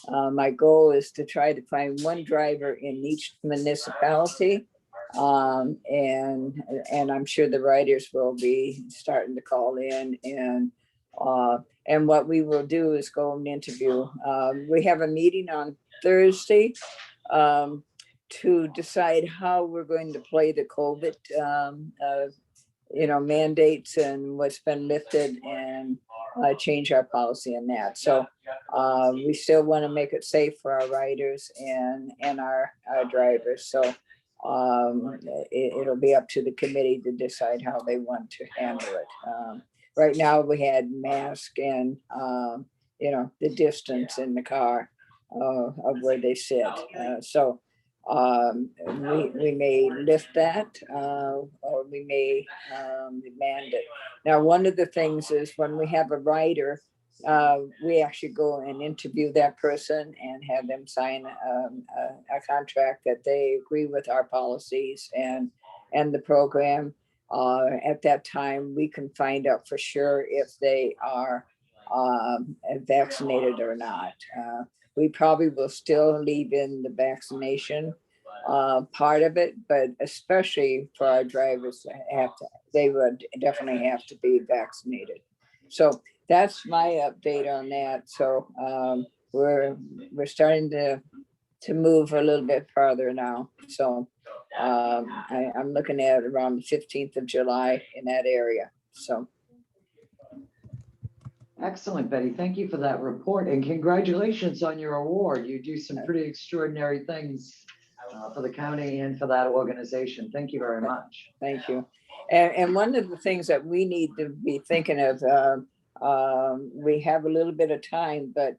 My goal is to try to find one driver in each municipality. And I'm sure the writers will be starting to call in, and what we will do is go and interview. We have a meeting on Thursday to decide how we're going to play the COVID, mandates and what's been lifted, and change our policy in that. So we still want to make it safe for our riders and our drivers. So it'll be up to the committee to decide how they want to handle it. Right now, we had mask and, the distance in the car of where they sit. So we may lift that or we may demand it. Now, one of the things is when we have a rider, we actually go and interview that person and have them sign a contract that they agree with our policies and the program. At that time, we can find out for sure if they are vaccinated or not. We probably will still leave in the vaccination part of it, but especially for our drivers, they would definitely have to be vaccinated. So that's my update on that. So we're starting to move a little bit farther now. So I'm looking at around the 15th of July in that area. So. Excellent, Betty. Thank you for that report, and congratulations on your award. You do some pretty extraordinary things for the county and for that organization. Thank you very much. Thank you. And one of the things that we need to be thinking of, we have a little bit of time, but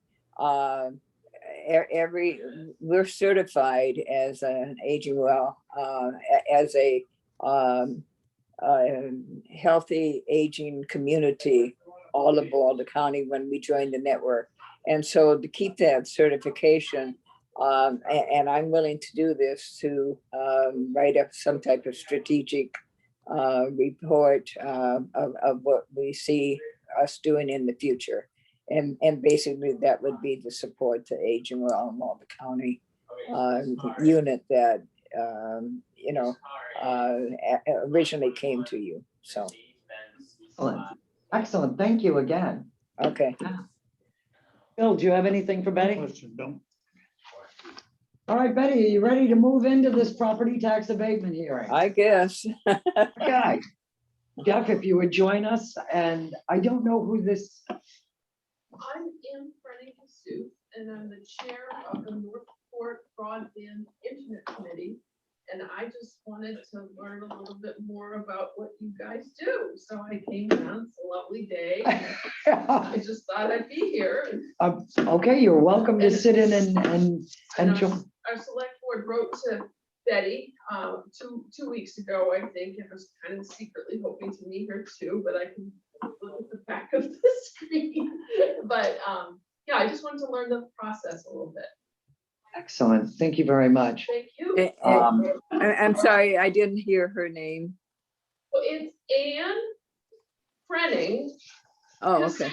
we're certified as an Aging Well, as a healthy aging community all of Waldo County when we joined the network. And so to keep that certification, and I'm willing to do this, to write up some type of strategic report of what we see us doing in the future. And basically that would be to support the Aging Well in Waldo County unit that, originally came to you. So. Excellent. Excellent. Thank you again. Okay. Bill, do you have anything for Betty? Question, Bill. All right, Betty, are you ready to move into this property tax abatement hearing? I guess. Okay. Jeff, if you would join us, and I don't know who this. I'm in front of Sue, and I'm the chair of the Northport Broadband Internet Committee. And I just wanted to learn a little bit more about what you guys do. So I came down, it's a lovely day. I just thought I'd be here. Okay, you're welcome to sit in and And join. our select board wrote to Betty two weeks ago, I think, and I was kind of secretly hoping to meet her too, but I can look at the back of the screen. But yeah, I just wanted to learn the process a little bit. Excellent. Thank you very much. Thank you. I'm sorry, I didn't hear her name. Well, it's Anne Frenning. Oh, okay.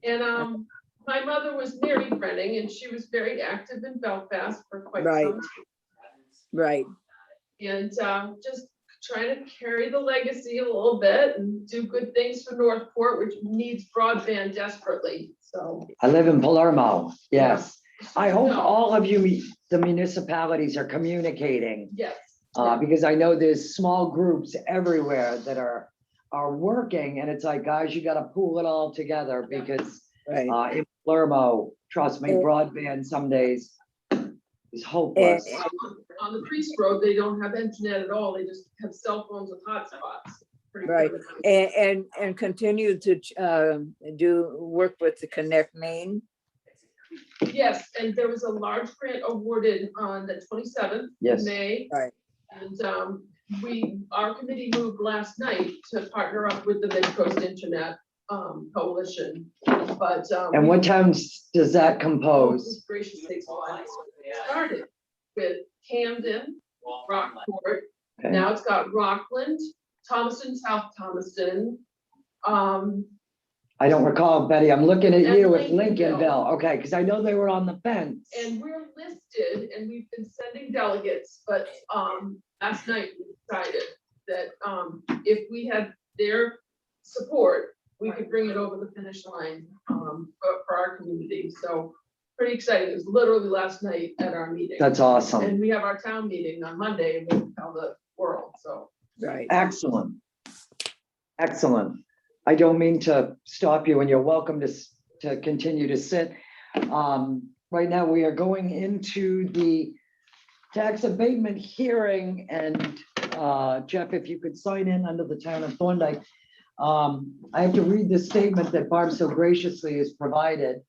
And my mother was Mary Frenning, and she was very active in Belfast for quite Right. some time. Right. And just trying to carry the legacy a little bit and do good things for Northport, which needs broadband desperately. So I live in Palermo. Yes. I hope No. all of you, the municipalities, are communicating. Yes. Because I know there's small groups everywhere that are working, and it's like, guys, you got to pool it all together because Right. in Palermo, trust me, broadband some days is hopeless. On the Priest Road, they don't have internet at all. They just have cell phones with hotspots. Pretty Right. good. And continue to do work with the Connect Maine. Yes, and there was a large grant awarded on the 27th Yes. of May. Right. And our committee moved last night to partner up with the Mid-Coast Internet Coalition. But And what towns does that oh, compose? gracious sakes, well, I started with Camden, Rockport. Okay. Now it's got Rockland, Thomaston, South Thomaston. I don't recall, Betty. I'm looking at And you with Lincolnville. Lincolnville. Okay, because I know they were on the fence. And we're listed and we've been sending delegates, but last night we decided that if we had their support, we could bring it over the finish line for our community. So pretty exciting. It was literally last night at our meeting. That's awesome. And we have our town meeting on Monday and we'll tell the world, so. Right. Excellent. Excellent. I don't mean to stop you, and you're welcome to continue to sit. Right now, we are going into the tax abatement hearing, and Jeff, if you could sign in under the town of Thorndike. I have to read the statement that Barb so graciously has provided.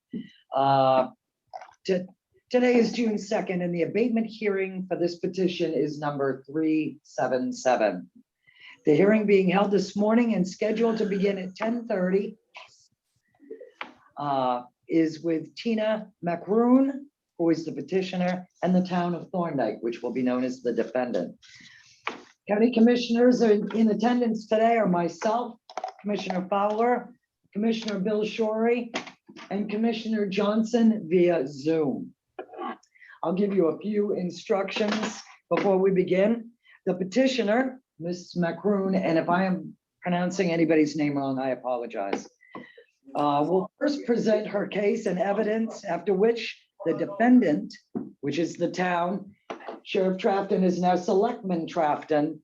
Today is June 2nd, and the abatement hearing for this petition is number 377. The hearing being held this morning and scheduled to begin at 10:30 is with Tina McRoon, who is the petitioner, and the town of Thorndike, which will be known as the defendant. County commissioners are in attendance today are myself, Commissioner Fowler, Commissioner Bill Shorey, and Commissioner Johnson via Zoom. I'll give you a few instructions before we begin. The petitioner, Ms. McRoon, and if I am pronouncing anybody's name wrong, I apologize. Will first present her case and evidence, after which the defendant, which is the town, Sheriff Trafton is now Selectman Trafton.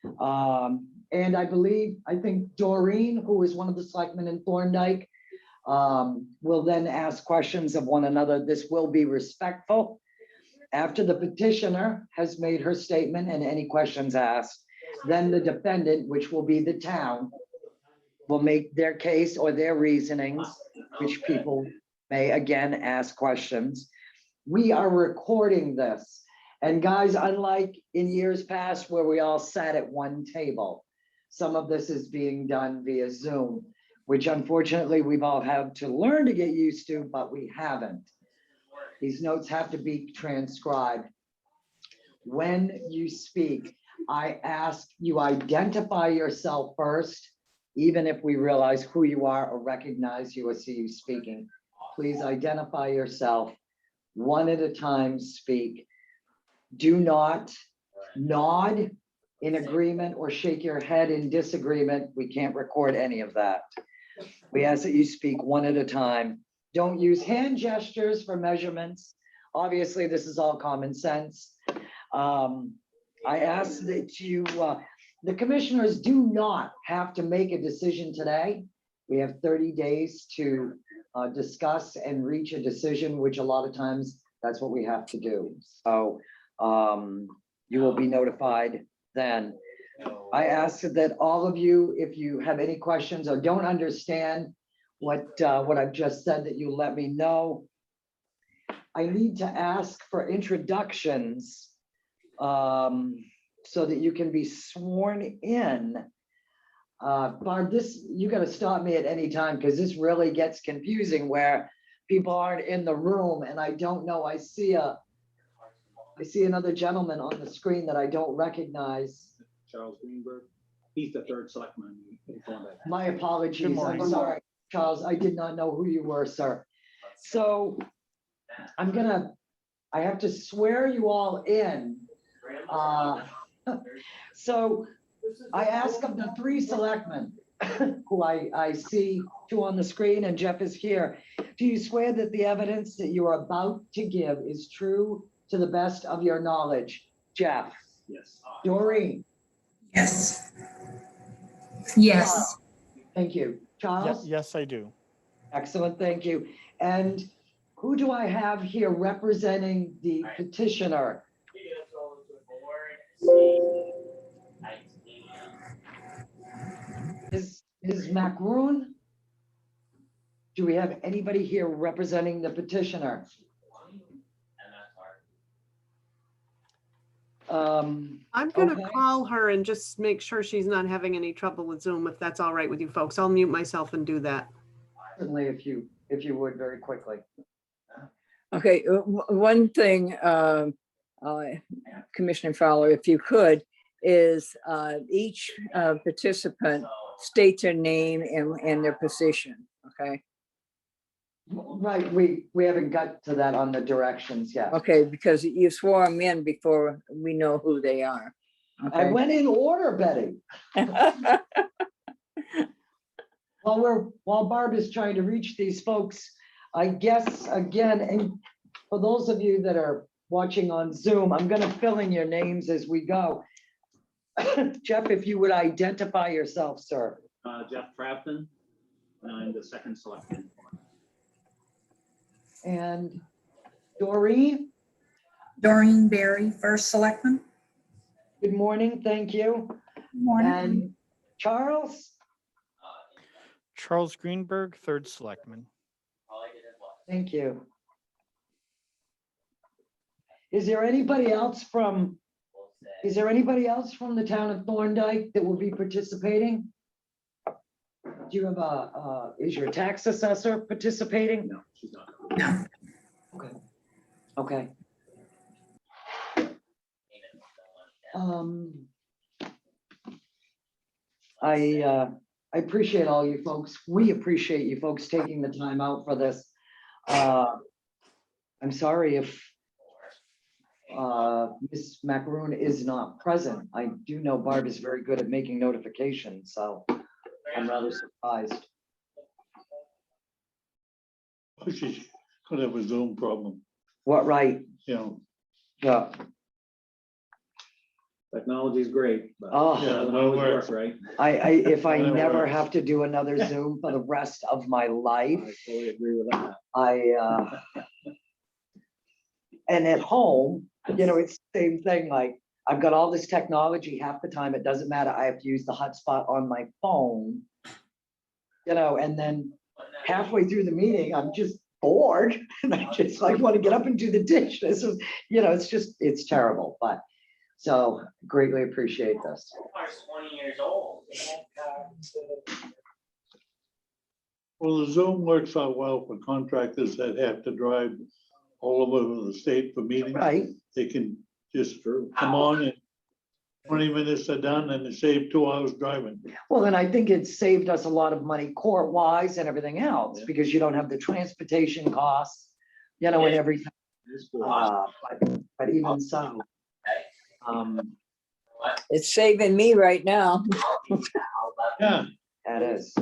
And I think Doreen, who is one of the selectmen in Thorndike, will then ask questions of one another. This will be respectful. After the petitioner has made her statement and any questions asked, then the defendant, which will be the town, will make their case or their reasonings, which people may again ask questions. We are recording this. And guys, unlike in years past where we all sat at one table, some of this is being done via Zoom, which unfortunately we've all had to learn to get used to, but we haven't. These notes have to be transcribed. When you speak, I ask you identify yourself first, even if we realize who you are or recognize you or see you speaking. Please identify yourself. One at a time, speak. Do not nod in agreement or shake your head in disagreement. We can't record any of that. We ask that you speak one at a time. Don't use hand gestures for measurements. Obviously, this is all common sense. I ask that you, the commissioners do not have to make a decision today. We have 30 days to discuss and reach a decision, which a lot of times that's what we have to do. So you will be notified then. I ask that all of you, if you have any questions or don't understand what I've just said, that you let me know. I need to ask for introductions so that you can be sworn in. Barb, you gotta stop me at any time because this really gets confusing where people aren't in the room and I don't know. I see another gentleman on the screen that I don't recognize. Charles Greenberg, he's the third selectman. in Thorndike. My apologies. Good morning. I'm sorry, Charles. I did not know who you were, sir. So I have to swear you all in. So I ask of the three selectmen who I see, two on the screen and Jeff is here. Do you swear that the evidence that you are about to give is true to the best of your knowledge? Jeff? Yes. Doreen? Yes. Yes. Thank you. Charles? Yes, I do. Excellent, thank you. And who do I have here representing the petitioner? Is Macroon? Do we have anybody here representing the petitioner? I'm gonna Okay. call her and just make sure she's not having any trouble with Zoom, if that's all right with you folks. I'll mute myself and do that. Certainly, if you would, very quickly. Okay, one thing, Commissioner Fowler, if you could, is each participant state their name and their position, okay? Right, we haven't got to that on the directions yet. Okay, because you swore them in before we know who they are. I Okay. went in order, Betty. While Barb is trying to reach these folks, I guess, again, and for those of you that are watching on Zoom, I'm gonna fill in your names as we go. Jeff, if you would identify yourself, sir. Jeff Trapton, and I'm the second selectman. And Doreen, Doreen Berry, first selectman. good morning, thank you. Good morning. And Charles, Charles Greenberg, third selectman. thank you. Is there anybody else from the town of Thorndike that will be participating? Do you have is your tax assessor participating? No, she's not. No. Okay. I appreciate all you folks. We appreciate you folks taking the time out for this. I'm sorry if Ms. Macaroon is not present. I do know Barb is very good at making notifications, so I'm rather surprised. She could have a Zoom problem, What, right? you know. Yeah. Technology is great, but Oh. it doesn't always work, right? If I Whatever never works. have to do another Zoom for the rest of my life, I totally agree with that. And at home, it's the same thing, like, I've got all this technology, half the time, it doesn't matter, I have to use the hotspot on my phone. And then halfway through the meeting, I'm just bored, and I just like want to get up and do the dishes, it's terrible, but, so greatly appreciate this. 20 years old. Well, the Zoom works out well for contractors that have to drive all over the state for meetings. Right, They can just come on and 20 minutes are done and they save 2 hours driving. well, and I think it's saved us a lot of money court-wise and everything else, Yeah. because you don't have the transportation costs, and everything. But even so. It's saving me right now. Yeah, That is.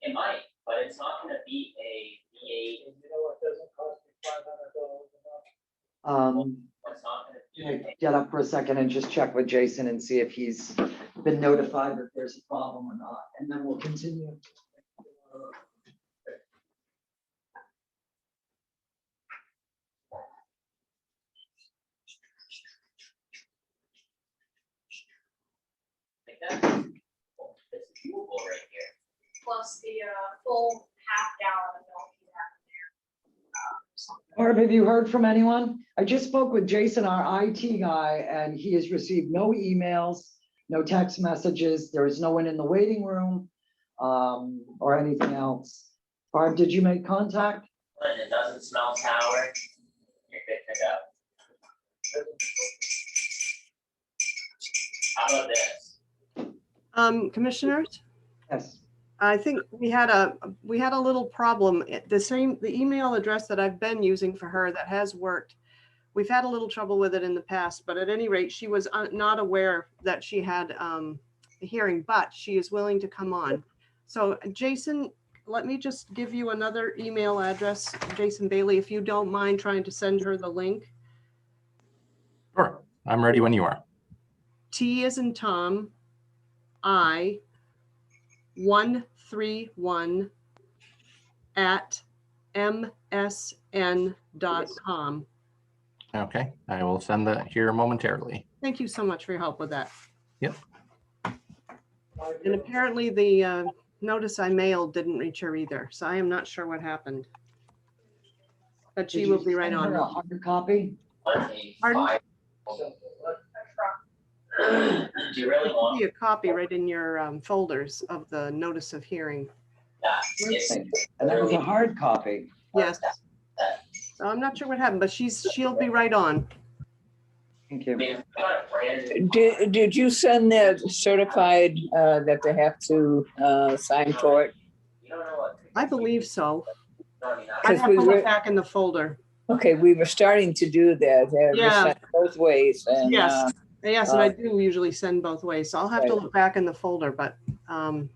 It might, but it's not gonna be a V8. It's not gonna be. Get up for a second and just check with Jason and see if he's been notified that there's a problem or not, and then we'll continue. us the full half gallon of milk you have in there. Barb, have you heard from anyone? I just spoke with Jason, our IT guy, and he has received no emails, no text messages. There is no one in the waiting room or anything else. Barb, did you make contact? When it doesn't smell sour, you're good to go. How about this? Commissioners, Yes. I think we had a little problem. The email address that I've been using for her that has worked. We've had a little trouble with it in the past, but at any rate, she was not aware that she had a hearing, but she is willing to come on. So Jason, let me just give you another email address, Jason Bailey, if you don't mind trying to send her the link. Sure, I'm ready when you are. T as in Tom, I 131 at msn.com. Okay, I will send that here momentarily. Thank you so much for your help with that. Yep. And apparently the notice I mailed didn't reach her either, so I am not sure what happened. But she Did you will be right send her on. a hard copy? Pardon? Do you really want? See a copy right in your folders of the notice of hearing. that? It's And that was a hard copy. Yes. So I'm not sure what happened, but she'll be right on. Thank you. Did you send that certified that they have to sign for it? I believe so. I Because have we to were, look back in the folder. okay, we were starting to do that. They were Yeah. sent both ways. And, Yes, yes, and I do usually send both ways, so I'll have to Right. look back in the folder, but again,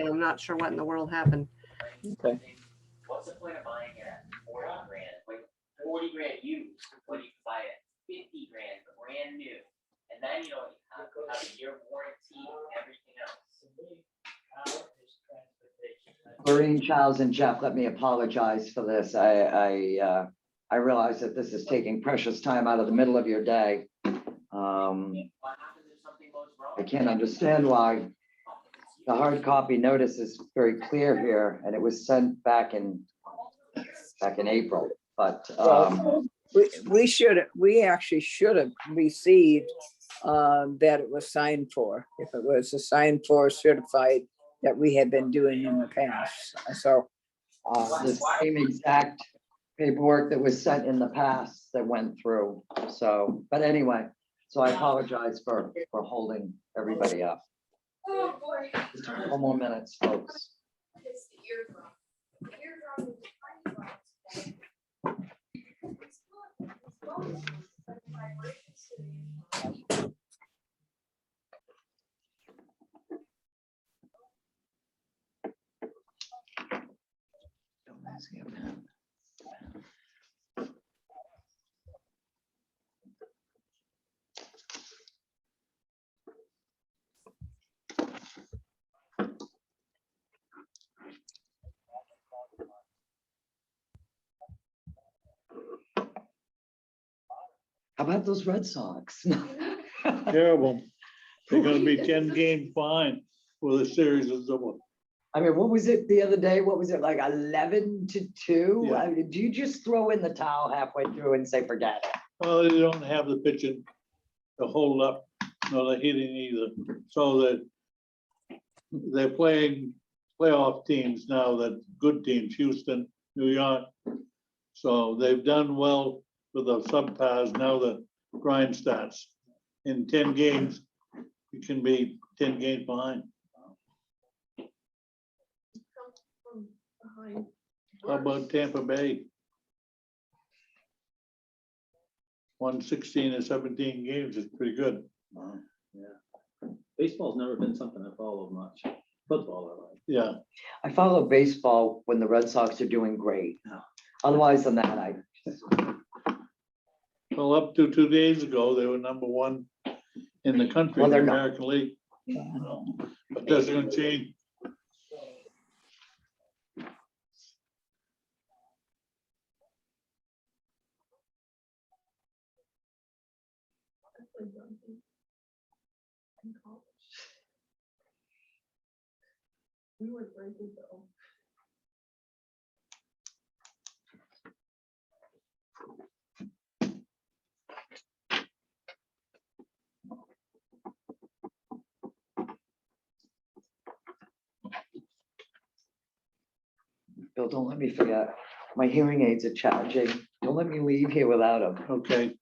I'm not sure what in the world happened. Okay. What's the point of buying it at 40 grand? Like 40 grand used, when you can buy it 50 grand brand new, and then you know you have a year warranty and everything else. Lorraine, Charles, and Jeff, let me apologize for this. I realize that this is taking precious time out of the middle of your day. I can't understand why. The hard copy notice is very clear here, and it was sent back in April, but we actually should have received that it was signed for, if it was a signed for certified that we had been doing in the past. So the same exact paperwork that was sent in the past that went through. So, but anyway, so I apologize for holding everybody up. Oh, boy. Just a couple more minutes, folks. It's the eardrum. The eardrum is tiny ones. It's good. It's good. But the vibrations to the eardrum. Don't ask me a pen. How about those Red Sox? Terrible. They're gonna be 10 game fine for the series is over. I mean, what was it the other day? What was it, like 11-2? Yeah. I mean, do you just throw in the towel halfway through and say, forget it? Well, they don't have the pitching to hold up, nor the hitting either. So that they're playing playoff teams now, that good teams, Houston, New York. So they've done well with the subpars. Now the grind starts. In 10 games, you can be 10 games behind. From behind. How about Tampa Bay? Won 16 or 17 games is pretty good. Yeah. Baseball's never been something I follow much. Football, I like. Yeah. I follow baseball when the Red Sox are doing great. Otherwise than that, I. Well, up to 2 days ago, they were #1 in the country, Well, in the they're not. American League. But that's gonna change. We were very good though. Bill, don't let me forget. My hearing aids are charging. Don't let me leave here without them. Okay.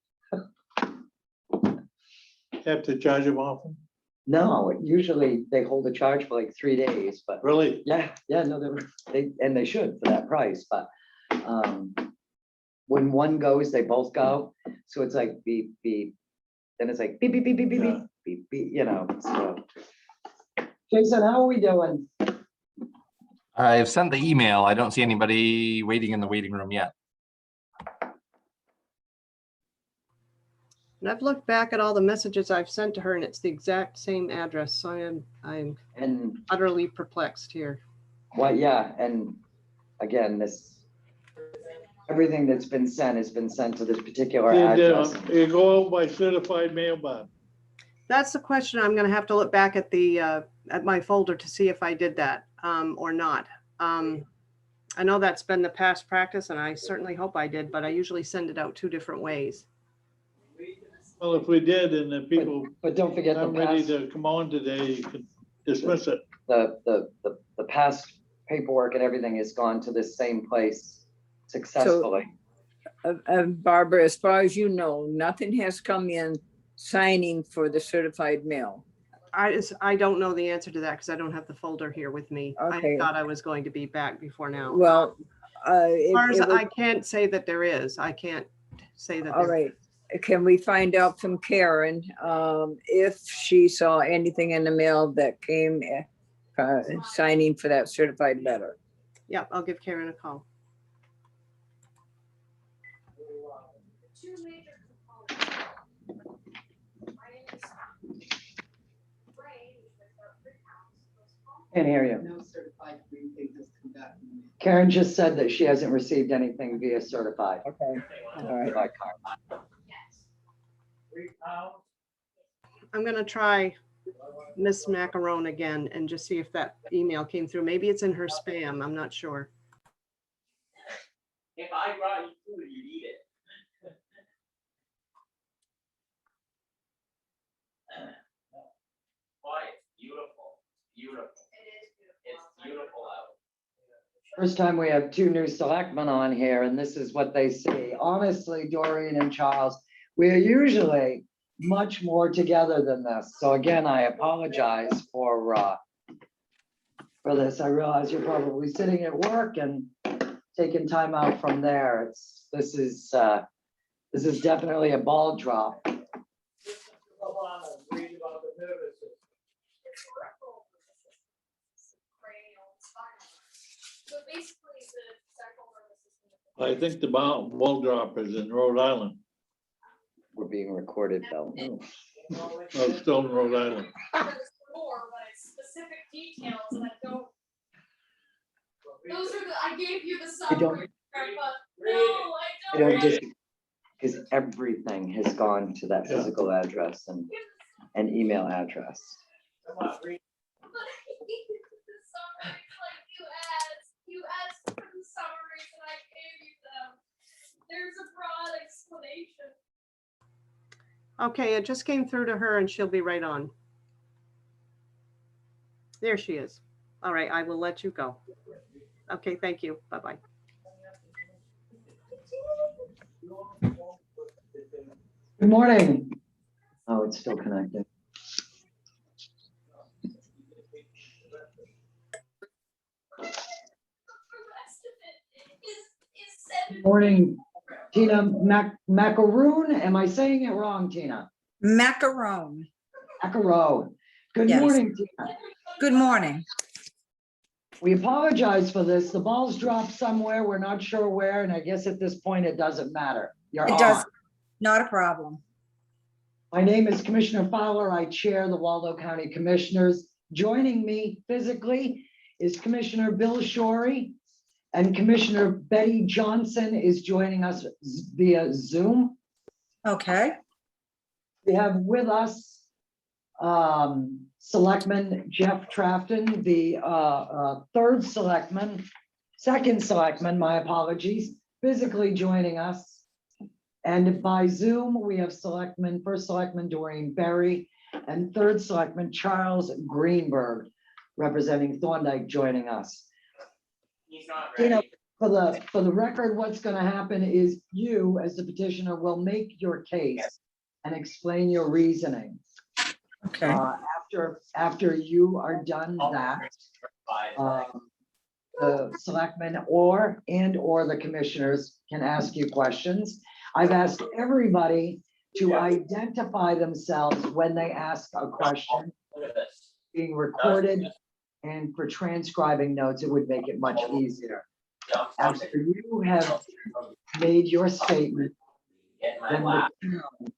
Have to charge them often? No, usually they hold a charge for like 3 days, but Really? yeah, no, they should for that price, but when one goes, they both go. So it's like beep, beep. Then it's like beep, beep, beep, beep, beep, Yeah. beep, beep, you know, so. Jason, how are we doing? I've sent the email. I don't see anybody waiting in the waiting room yet. And I've looked back at all the messages I've sent to her and it's the exact same address. So I'm And utterly perplexed here. well, yeah, and again, everything that's been sent has been sent to this particular address. You go out by certified mail, Bob. That's the question. I'm gonna have to look back at the at my folder to see if I did that or not. I know that's been the past practice and I certainly hope I did, but I usually send it out 2 different ways. Well, if we did, and the people But don't forget the aren't ready past, to come on today, you can dismiss it. the past paperwork and everything has gone to this same place successfully. Barbara, as far as you know, nothing has come in signing for the certified mail. I don't know the answer to that because I don't have the folder here with me. Okay. I thought I was going to be back before now. Well, As far as I can't say that there is. I can't say that. all right. Can we find out from Karen if she saw anything in the mail that came signing for that certified letter? Yeah, I'll give Karen a call. Two major components. My name is Ray, with our free house. Can't hear you. No certified green thing has come back. from me. Karen just said that she hasn't received anything via certified. Okay, all right. by card. I'm gonna try Miss Macaron again and just see if that email came through. Maybe it's in her spam. I'm not sure. If I brought you food, you'd eat it. Boy, it's beautiful, beautiful. It's beautiful out. First time we have 2 new selectmen on here, and this is what they see. Honestly, Doreen and Charles, we are usually much more together than this. So again, I apologize for this. I realize you're probably sitting at work and taking time out from there. This is definitely a ball drop. So basically, the cycle nervous system. I think the ball drop is in Rhode Island. We're being recorded though. Oh, it's still in Rhode Island. There's more, but it's specific details and I don't. Those are I gave you the I don't- summary, but no, I don't. disagree, because everything has gone to that physical address and email address. But I gave you the summaries like you asked for the summaries and I gave you them. There's a broad explanation. Okay, it just came through to her and she'll be right on. There she is. All right, I will let you go. Okay, thank you. Bye-bye. Good morning. Oh, it's still connected. Good morning, Tina Macaroon. Am I saying it wrong, Tina? Macaron. Macaroon. Good Yes. morning, Tina. Good morning. We apologize for this. The ball's dropped somewhere. We're not sure where, and I guess at this point, it doesn't matter. You're It on. does, not a problem. My name is Commissioner Fowler. I chair the Waldo County Commissioners. Joining me physically is Commissioner Bill Shorey, and Commissioner Betty Johnson is joining us via Zoom. Okay. We have with us Selectman Jeff Trafton, the second selectman, my apologies, physically joining us. And by Zoom, we have first selectman Doreen Berry and third selectman Charles Greenberg, representing Thorndike, joining us. He's not You know, ready. for the record, what's gonna happen is you, as the petitioner, will make your case and explain your reasoning. Okay. After you are done that, the selectmen or the commissioners can ask you questions. I've asked everybody to identify themselves when they ask a question, Look at this. being recorded, and for transcribing notes, it would make it much easier. After you have made your statement, Get my then lap. the town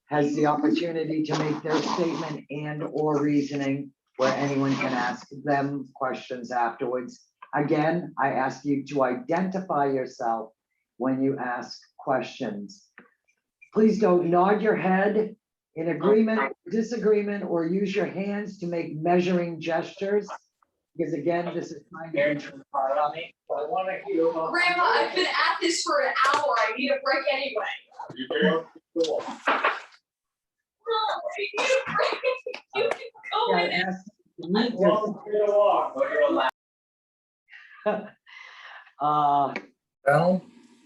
has the opportunity to make their statement and or reasoning where anyone can ask them questions afterwards. Again, I ask you to identify yourself when you ask questions. Please don't nod your head in agreement, disagreement, or use your hands to make measuring gestures. Because again, this is trying to control. Grandma, I've been at this for an hour. I need a break anyway. Mom, I need a break. You can go Yeah, I in. asked you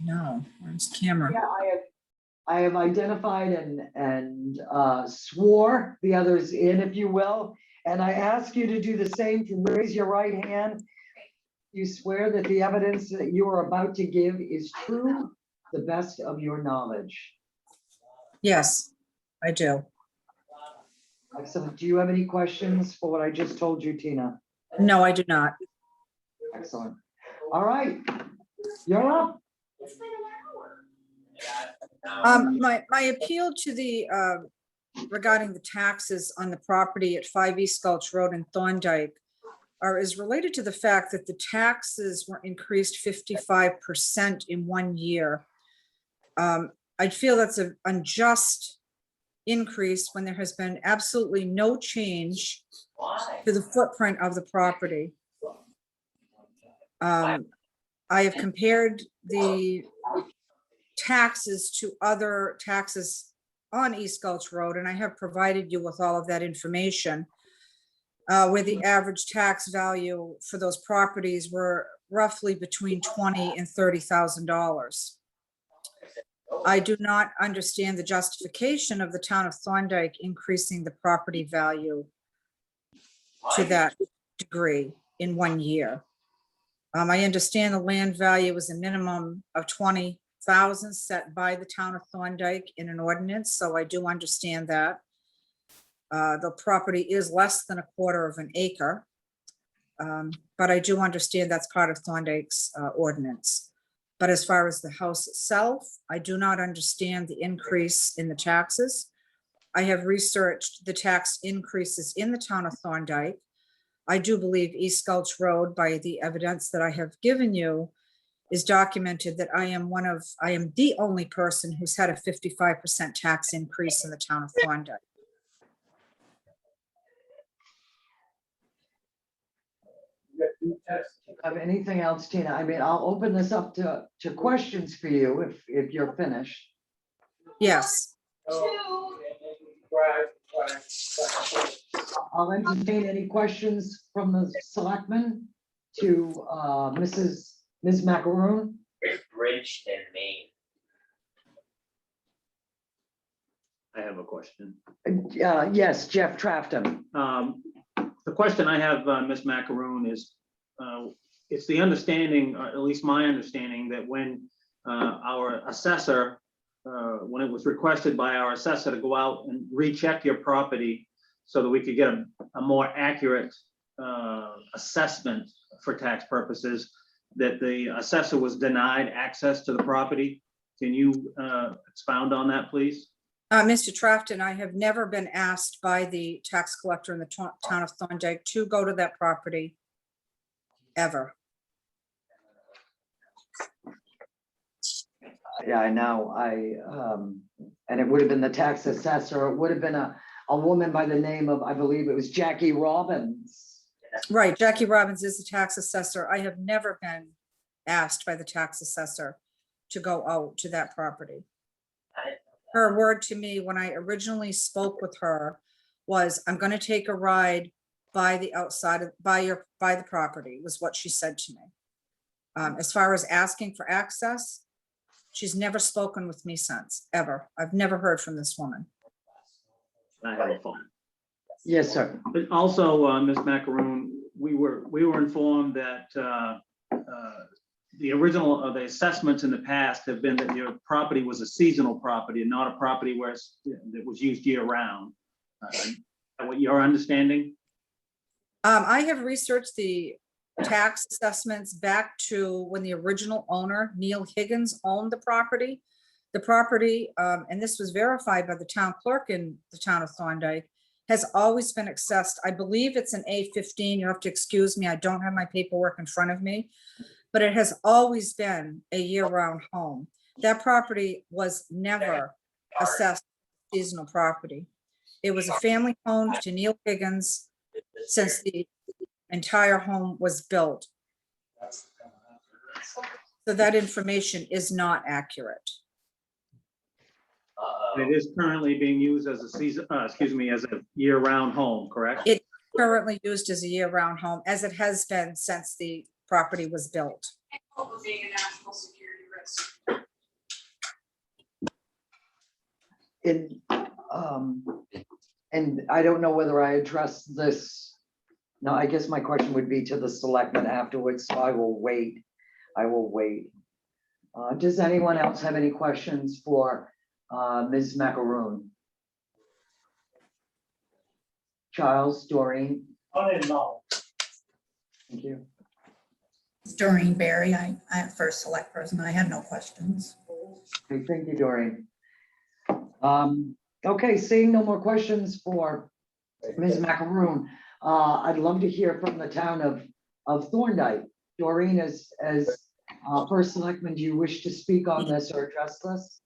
No, where's camera? Yeah, I have identified and swore the others in, if you will. And I ask you to do the same, to raise your right hand. You swear that the evidence that you are about to give is true, the best of your knowledge. Yes, I do. Excellent. Do you have any questions for what I just told you, Tina? No, I do not. Excellent. All right, you're up. It's been an hour. My appeal to the, regarding the taxes on the property at 5 East Gulch Road in Thorndike is related to the fact that the taxes were increased 55% in 1 year. I feel that's an unjust increase when there has been absolutely no change to the footprint of the property. I have compared the taxes to other taxes on East Gulch Road, and I have provided you with all of that information, where the average tax value for those properties were roughly between $20,000 and $30,000. I do not understand the justification of the town of Thorndike increasing the property value to that degree in 1 year. I understand the land value is a minimum of 20,000 set by the town of Thorndike in an ordinance, so I do understand that. The property is less than 1/4 of an acre, but I do understand that's part of Thorndike's ordinance. But as far as the house itself, I do not understand the increase in the taxes. I have researched the tax increases in the town of Thorndike. I do believe East Gulch Road, by the evidence that I have given you, is documented that I am the only person who's had a 55% tax increase in the town of Thorndike. Have anything else, Tina? I mean, I'll open this up to questions for you if you're finished. Yes. I'll entertain any questions from the selectmen to Ms. Macaroon. Where's Bridgeton, Maine? I have a question. Yes, Jeff Trafton. The question I have, Ms. Macaroon, is it's the understanding, or at least my understanding, that when our assessor, when it was requested by our assessor to go out and recheck your property so that we could get a more accurate assessment for tax purposes, that the assessor was denied access to the property. Can you expound on that, please? Mr. Trafton, I have never been asked by the tax collector in the town of Thorndike to go to that property, ever. Yeah, I know. And it would have been the tax assessor. It would have been a a woman by the name of, I believe it was Jackie Robbins. Right, Jackie Robbins is the tax assessor. I have never been asked by the tax assessor to go out to that property. Her word to me when I originally spoke with her was, I'm gonna take a ride by the outside of, by the property, was what she said to me. As far as asking for access, she's never spoken with me since, ever. I've never heard from this woman. I have a phone. Yes, sir. But also, Ms. Macaroon, we were informed that the original, the assessments in the past have been that your property was a seasonal property and not a property where that was used year round. What your understanding? I have researched the tax assessments back to when the original owner, Neil Higgins, owned the property. The property, and this was verified by the town clerk in the town of Thorndike, has always been assessed. I believe it's an A15. You have to excuse me. I don't have my paperwork in front of me, but it has always been a year-round home. That property was never assessed seasonal property. It was a family home to Neil Higgins since the entire home was built. So that information is not accurate. It is currently being used as a season, as a year-round home, correct? It's currently used as a year-round home, as it has been since the property was built. Being a national security risk. And I don't know whether I addressed this. No, I guess my question would be to the selectmen afterwards, so I will wait. I will wait. Does anyone else have any questions for Ms. Macaroon? Charles, Doreen? Thank you. Doreen Barry, I first select person. I have no questions. Okay, thank you, Doreen. Okay, seeing no more questions for Ms. Macaroon, I'd love to hear from the town of Thorndike. Doreen, as first selectman, do you wish to speak on this or address this?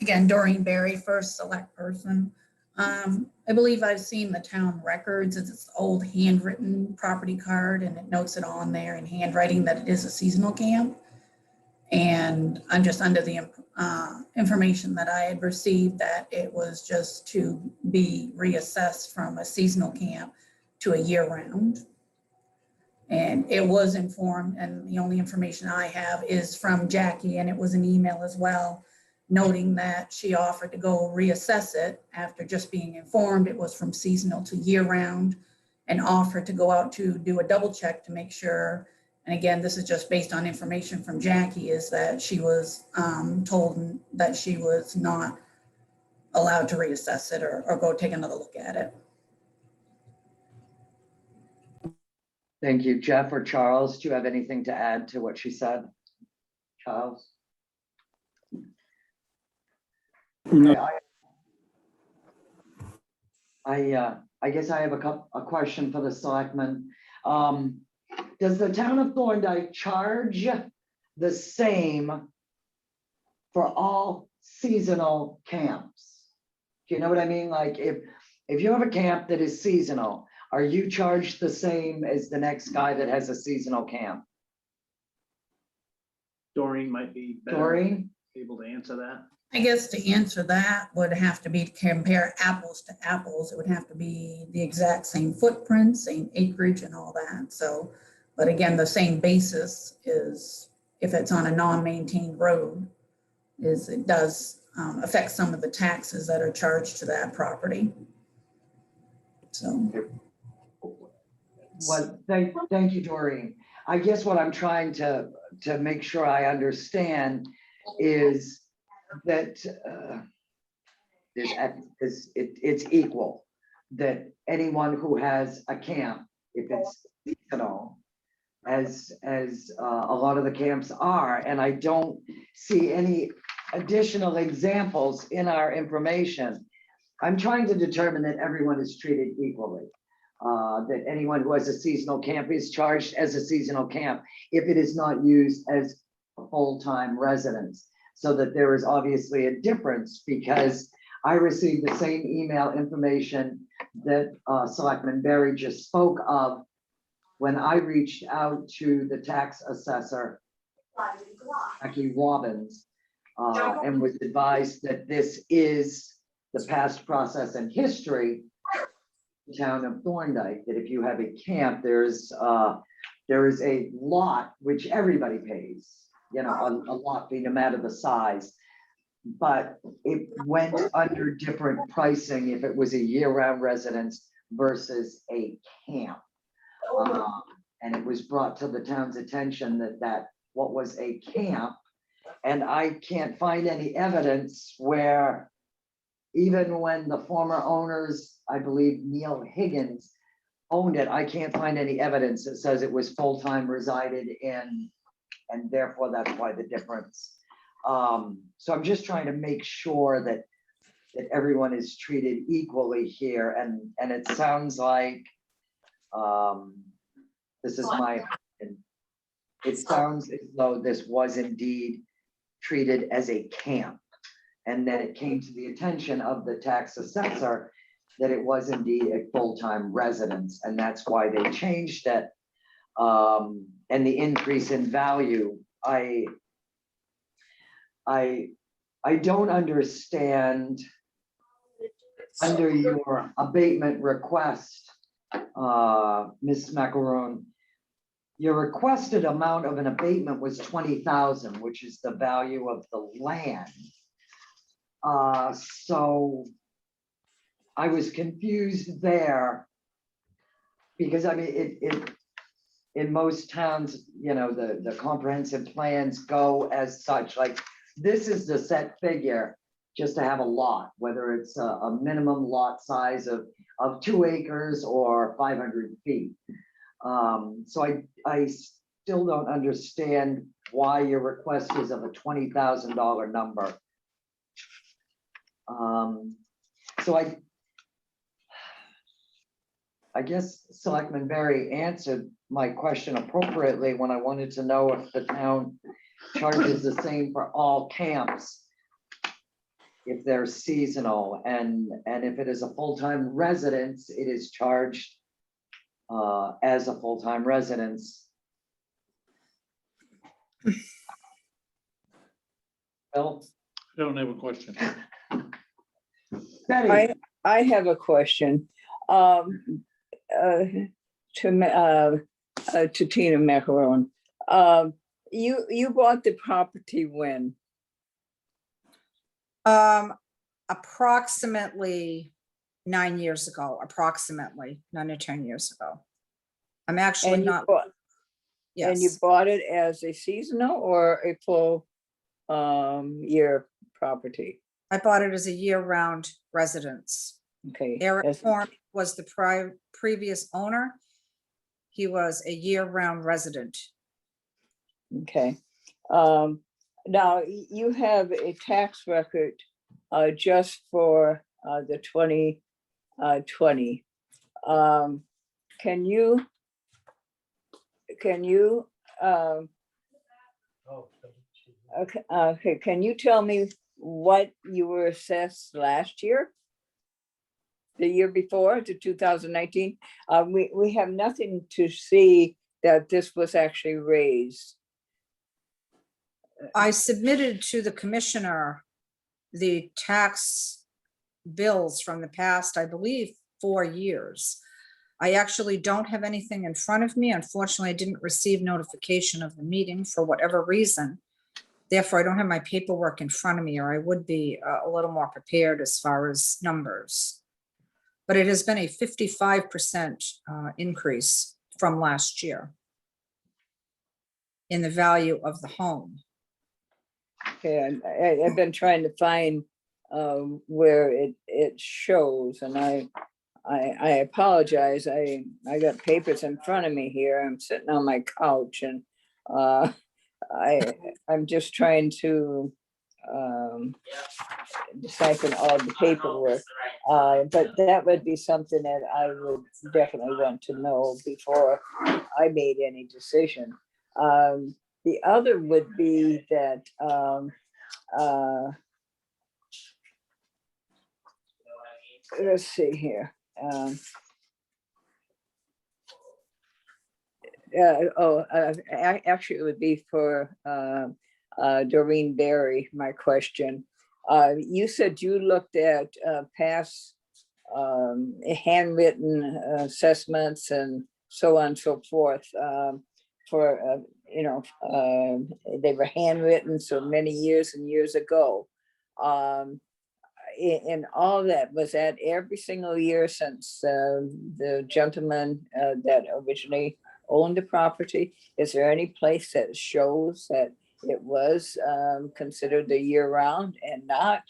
Again, Doreen Barry, first select person. I believe I've seen the town records. It's this old handwritten property card and it notes it on there in handwriting that it is a seasonal camp. And I'm just under the information that I had received that it was just to be reassessed from a seasonal camp to a year round. And it was informed, and the only information I have is from Jackie, and it was an email as well, noting that she offered to go reassess it after just being informed it was from seasonal to year round, and offered to go out to do a double check to make sure. And again, this is just based on information from Jackie, is that she was told that she was not allowed to reassess it or go take another look at it. Thank you. Jeff or Charles, do you have anything to add to what she said? Charles? No. I guess I have a question for the selectmen. Does the town of Thorndike charge the same for all seasonal camps? Do you know what I mean? Like if you have a camp that is seasonal, are you charged the same as the next guy that has a seasonal camp? Doreen might be Doreen? able to answer that. I guess to answer that would have to be to compare apples to apples. It would have to be the exact same footprint, same acreage and all that. So, but again, the same basis is if it's on a non-maintained road, is it does affect some of the taxes that are charged to that property. So. Well, thank you, Doreen. I guess what I'm trying to make sure I understand is that it's equal, that anyone who has a camp, if it's seasonal, as a lot of the camps are, and I don't see any additional examples in our information. I'm trying to determine that everyone is treated equally. That anyone who has a seasonal camp is charged as a seasonal camp if it is not used as a full-time residence. so that there is obviously a difference, because I received the same email information that Selectman Berry just spoke of when I reached out to the tax assessor, Becky Robbins, and was advised that this is the past process and history of the town of Thorndike, that if you have a camp, there is a lot which everybody pays, you know, a lot fee, no matter the size. But it went under different pricing if it was a year-round residence versus a camp. And it was brought to the town's attention that what was a camp, and I can't find any evidence where, even when the former owners, I believe Neil Higgins, owned it, I can't find any evidence that says it was full-time resided in, and therefore that's why the difference. So I'm just trying to make sure that everyone is treated equally here, and it sounds like, this is my opinion. It sounds as though this was indeed treated as a camp. And then it came to the attention of the tax assessor that it was indeed a full-time residence, and that's why they changed it. And the increase in value, I don't understand under your abatement request, Ms. Macaron, your requested amount of an abatement was 20,000, which is the value of the land. So I was confused there, because I mean, in most towns, you know, the comprehensive plans go as such, like this is the set figure just to have a lot, whether it's a minimum lot size of 2 acres or 500 feet. So I still don't understand why your request is of a $20,000 number. So I guess Selectman Berry answered my question appropriately when I wanted to know if the town charges the same for all camps, if they're seasonal, and if it is a full-time residence, it is charged as a full-time residence. Bill? I don't have a question. Betty? I have a question. To Tina Macaron. You bought the property when? Approximately 9 years ago, approximately 9 to 10 years ago. I'm actually And you not. bought- Yes. And you bought it as a seasonal or a full year property? I bought it as a year-round residence. Okay. Eric as- Horn was the previous owner. He was a year-round resident. Okay. Now you have a tax record just for the 2020. Can you okay, can you tell me what you were assessed last year? The year before, to 2019? We have nothing to see that this was actually raised. I submitted to the commissioner the tax bills from the past, I believe, 4 years. I actually don't have anything in front of me. Unfortunately, I didn't receive notification of the meeting for whatever reason. Therefore, I don't have my paperwork in front of me, or I would be a little more prepared as far as numbers. But it has been a 55% increase from last year in the value of the home. Okay, I've been trying to find where it shows, and I apologize. I got papers in front of me here. I'm sitting on my couch, and I'm just trying to decipher all the paperwork. But that would be something that I would definitely want to know before I made any decision. The other would be that let's see here. Actually, it would be for Doreen Berry, my question. You said you looked at past handwritten assessments and so on and so forth for, they were handwritten so many years and years ago. And all that, was that every single year since the gentleman that originally owned the property? Is there any place that shows that it was considered a year round and not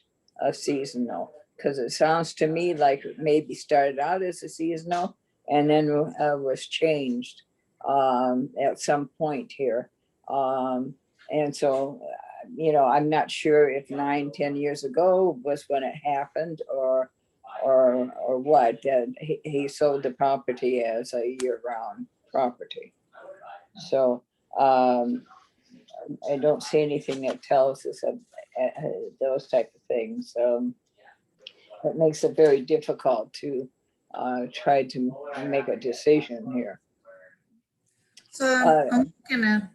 a seasonal? Because it sounds to me like it maybe started out as a seasonal and then was changed at some point here. And so, I'm not sure if 9-10 years ago was when it happened or what, that he sold the property as a year-round property. So I don't see anything that tells us of those type of things. It makes it very difficult to try to make a decision here. So I'm looking at,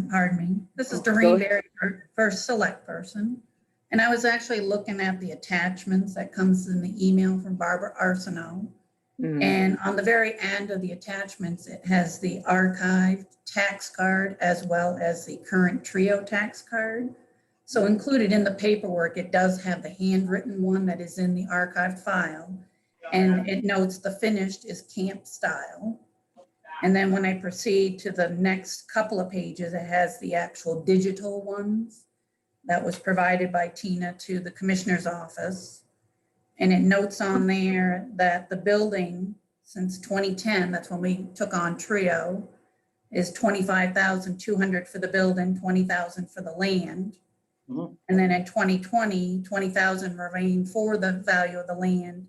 pardon me, this is Doreen Berry, first select person. And I was actually looking at the attachments that comes in the email from Barbara Arsenault. And on the very end of the attachments, it has the archived tax card as well as the current trio tax card. So included in the paperwork, it does have the handwritten one that is in the archived file. And it notes the finished is camp style. And then when I proceed to the next couple of pages, it has the actual digital ones that was provided by Tina to the commissioner's office. And it notes on there that the building since 2010, that's when we took on Trio, is $25,200 for the building, $20,000 for the land. And then in 2020, $20,000 remained for the value of the land,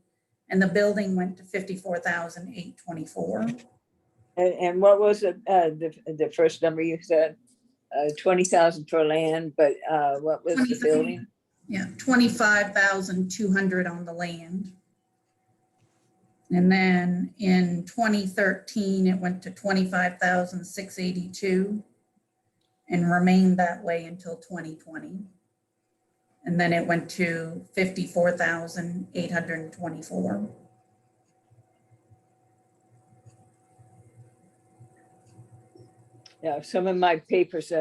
and the building went to $54,824. And what was it, the first number you said? 20,000 for land, but what was the building? Yeah, 25,200 on the land. And then in 2013, it went to 25,682 and remained that way until 2020. And then it went to 54,824. Yeah, some of my papers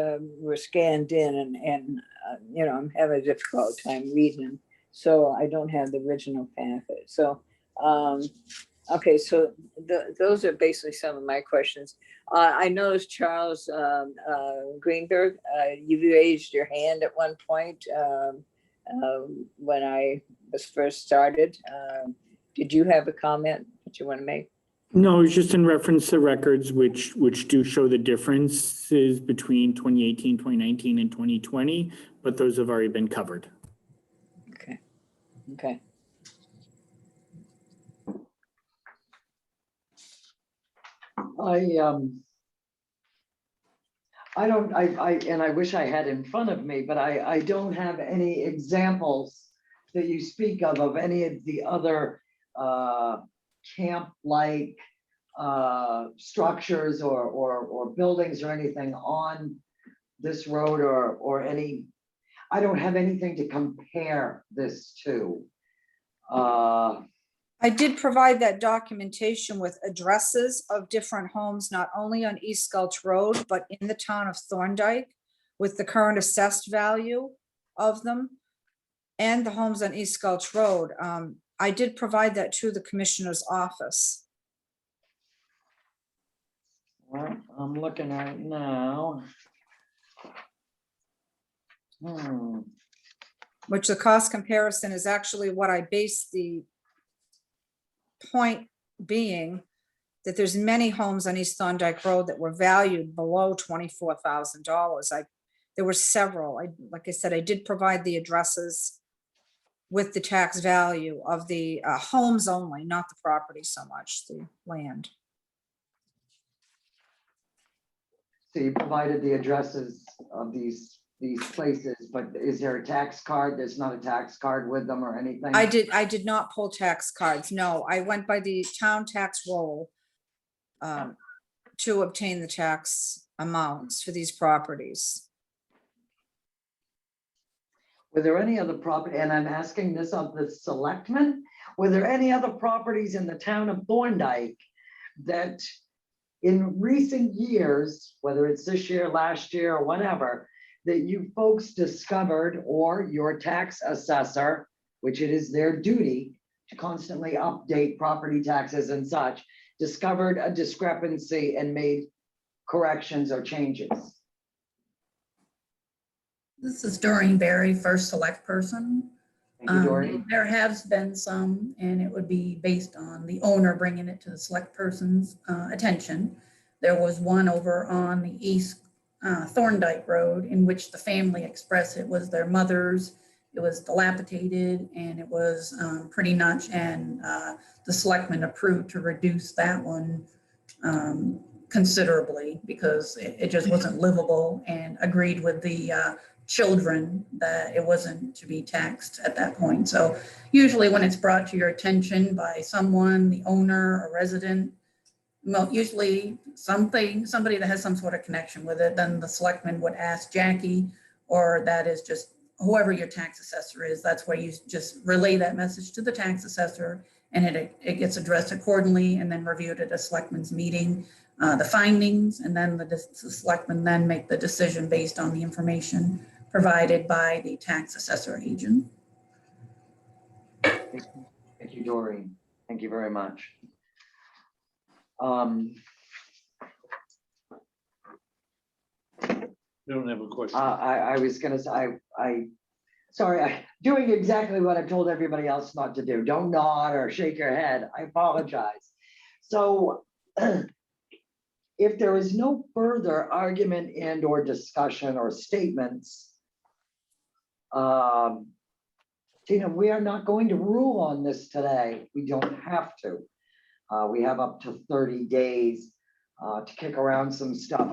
were scanned in and I'm having a difficult time reading, so I don't have the original packet. So, okay, so those are basically some of my questions. I noticed Charles Greenberg, you raised your hand at one point when I was first started. Did you have a comment that you want to make? No, it's just in reference to records which do show the differences between 2018, 2019, and 2020, but those have already been covered. Okay. Okay. I wish I had in front of me, but I don't have any examples that you speak of any of the other camp-like structures or buildings or anything on this road or any, I don't have anything to compare this to. I did provide that documentation with addresses of different homes, not only on East Gulch Road, but in the town of Thorndike, with the current assessed value of them and the homes on East Gulch Road. I did provide that to the commissioner's office. Well, I'm looking at it now. Which the cost comparison is actually what I based the point being that there's many homes on East Thorndike Road that were valued below $24,000. There were several. Like I said, I did provide the addresses with the tax value of the homes only, not the property so much, the land. So you provided the addresses of these these places, but is there a tax card? There's not a tax card with them or anything? I did not pull tax cards. No, I went by the town tax roll to obtain the tax amounts for these properties. Were there any other property, and I'm asking this of the selectmen, were there any other properties in the town of Thorndike that in recent years, whether it's this year, last year, or whatever, that you folks discovered, or your tax assessor, which it is their duty to constantly update property taxes and such, discovered a discrepancy and made corrections or changes? This is Doreen Berry, first select person. Thank you, Doreen. There has been some, and it would be based on the owner bringing it to the select person's attention. There was one over on the East Thorndike Road in which the family expressed it was their mother's. It was dilapidated and it was pretty much, and the selectmen approved to reduce that one considerably because it just wasn't livable, and agreed with the children that it wasn't to be taxed at that point. So usually when it's brought to your attention by someone, the owner, a resident, well, usually somebody that has some sort of connection with it, then the selectman would ask Jackie, or that is just whoever your tax assessor is. That's where you just relay that message to the tax assessor, and it gets addressed accordingly and then reviewed at a selectman's meeting, the findings, and then the selectmen then make the decision based on the information provided by the tax assessor agent. Thank you, Doreen. Thank you very much. You don't have a question. I was gonna say, sorry, doing exactly what I've told everybody else not to do. Don't nod or shake your head. I apologize. So if there is no further argument and or discussion or statements, Tina, we are not going to rule on this today. We don't have to. We have up to 30 days to kick around some stuff.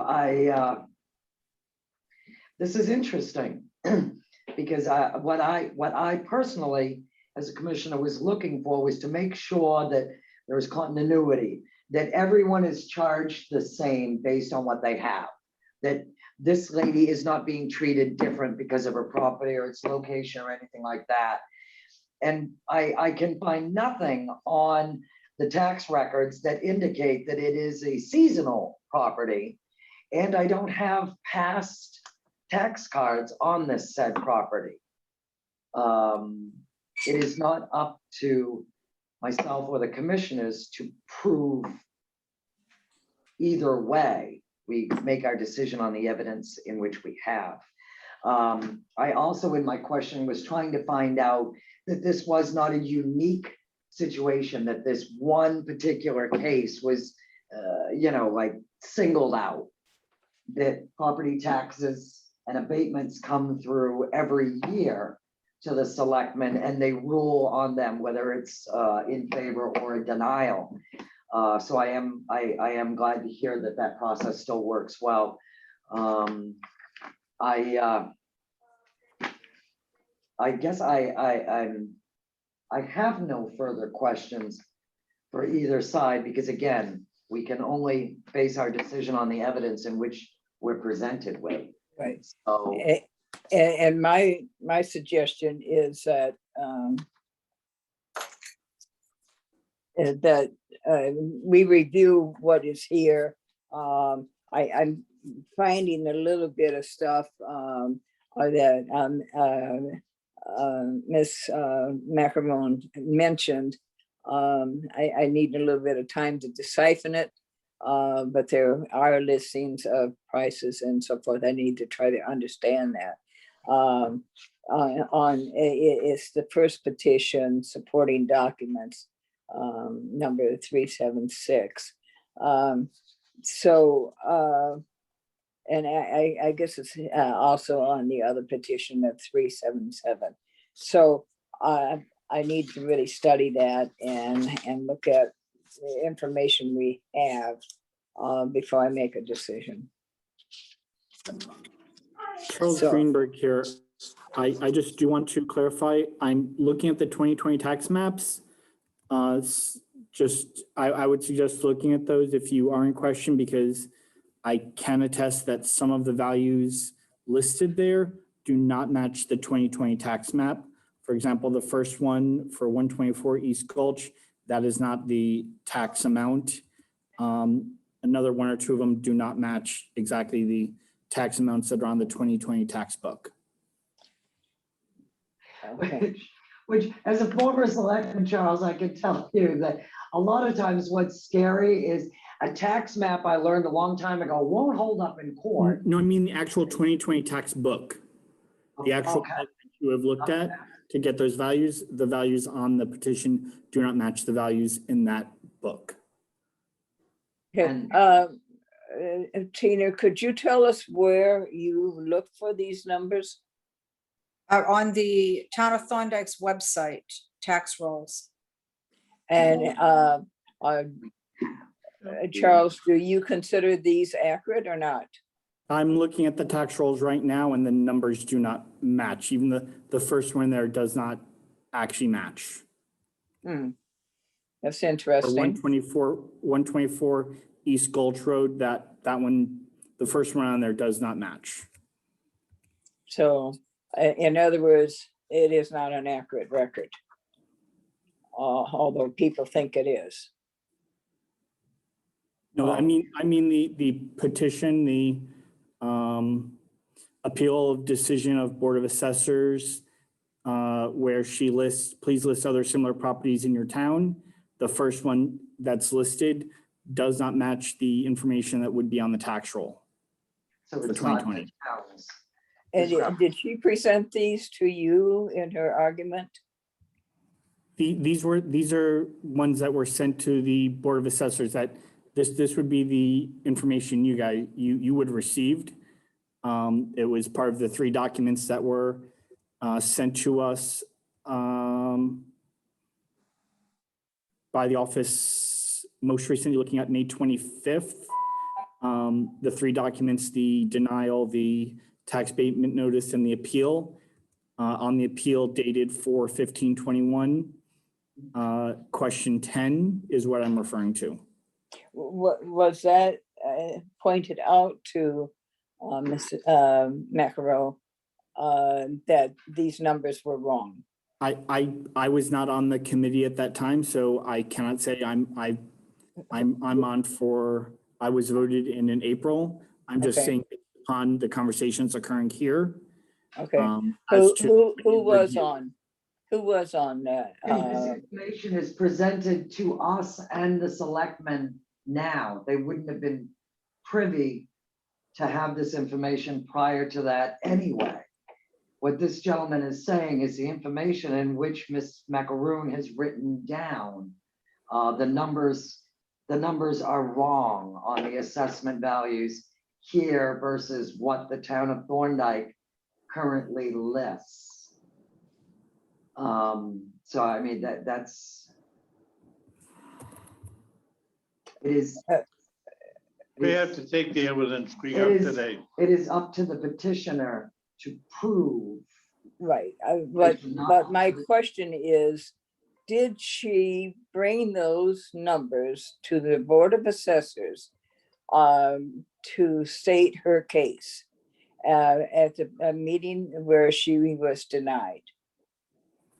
This is interesting because what I personally, as a commissioner, was looking for was to make sure that there is continuity, that everyone is charged the same based on what they have, that this lady is not being treated different because of her property or its location or anything like that. And I can find nothing on the tax records that indicate that it is a seasonal property. And I don't have past tax cards on this said property. It is not up to myself or the commissioners to prove either way. We make our decision on the evidence in which we have. I also, in my question, was trying to find out that this was not a unique situation, that this one particular case was, like singled out, that property taxes and abatements come through every year to the selectmen and they rule on them, whether it's in favor or a denial. So I am glad to hear that that process still works well. I guess I have no further questions for either side, because again, we can only base our decision on the evidence in which we're presented with. Right. So, And my suggestion is that we review what is here. I'm finding a little bit of stuff that Ms. Macaron mentioned. I need a little bit of time to decipher it. But there are listings of prices and so forth. I need to try to understand that. It's the first petition supporting documents, number 376. And I guess it's also on the other petition of 377. So I need to really study that and look at the information we have before I make a decision. Charles So- Greenberg here. I just do want to clarify, I'm looking at the 2020 tax maps. I would suggest looking at those if you are in question, because I can attest that some of the values listed there do not match the 2020 tax map. For example, the first one for 124 East Gulch, that is not the tax amount. Another one or two of them do not match exactly the tax amounts that are on the 2020 tax book. Okay. Which, as a former selectman, Charles, I can tell you that a lot of times what's scary is a tax map I learned a long time ago won't hold up in court. No, I mean the actual 2020 tax book. The actual Okay. book that you have looked at to get those values, the values on the petition do not match the values in that book. Okay, And- Tina, could you tell us where you look for these numbers? On the Town of Thorndike's website, tax rolls. And Charles, do you consider these accurate or not? I'm looking at the tax rolls right now and the numbers do not match. Even the first one there does not actually match. That's For interesting. 124 East Gulch Road, that one, the first one on there does not match. So, in other words, it is not an accurate record. Although people think it is. No, I mean the petition, the appeal of decision of Board of Assessors, where she lists, please list other similar properties in your town. The first one that's listed does not match the information that would be on the tax roll. So For it's not 2020. the towns. And did she present these to you in her argument? These are ones that were sent to the Board of Assessors, that this would be the information you would have received. It was part of the 3 documents that were sent to us by the office, most recently looking at May 25th. The 3 documents, the denial, the tax abatement notice, and the appeal. On the appeal dated 4/15/21, question 10 is what I'm referring to. What was that pointed out to Ms. Macaro that these numbers were wrong? I was not on the committee at that time, so I cannot say I'm on for, I was voted in April. I'm just Okay. saying on the conversations occurring here. Okay, as to who was review. on? Who was on that? This information is presented to us and the selectmen now. They wouldn't have been privy to have this information prior to that anyway. What this gentleman is saying is the information in which Ms. Macaroon has written down. The numbers are wrong on the assessment values here versus what the town of Thorndike currently lists. So I mean, that's. It is. We have to take the evidence we It have is- today. It is up to the petitioner to prove. Right, It's not but my up to- question is, did she bring those numbers to the Board of Assessors to state her case at a meeting where she was denied?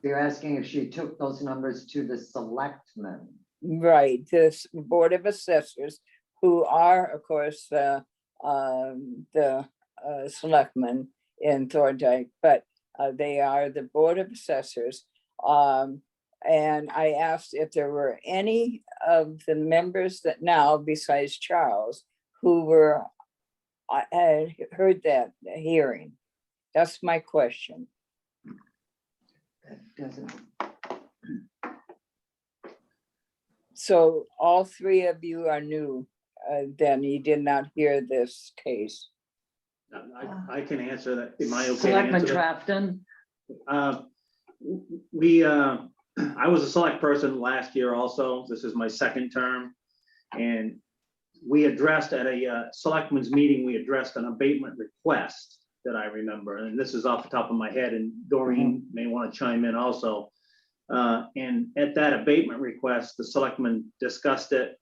You're asking if she took those numbers to the selectmen. Right, this Board of Assessors, who are, of course, the selectmen in Thorndike, but they are the Board of Assessors. And I asked if there were any of the members that now, besides Charles, who were, I had heard that hearing. That's my question. That doesn't. So all 3 of you are new, then you did not hear this case. I can answer that. Am I okay? to Selectman answer that? Trafton, I was a select person last year also. This is my 2nd term. And we addressed at a selectmen's meeting, we addressed an abatement request that I remember, and this is off the top of my head, and Doreen may want to chime in also. And at that abatement request, the selectmen discussed it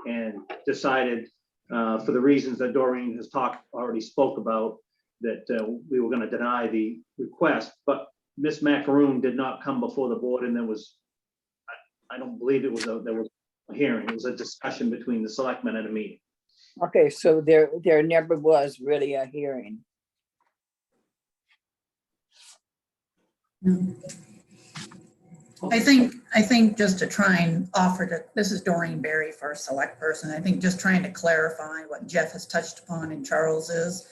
and decided, for the reasons that Doreen has already spoke about, that we were going to deny the request, but Ms. Macaroon did not come before the board, and there was, I don't believe there was a hearing. It was a discussion between the selectmen at a meeting. Okay, so there never was really a hearing. I think just to try and offer to, this is Doreen Berry for select person. I think just trying to clarify what Jeff has touched upon and Charles is,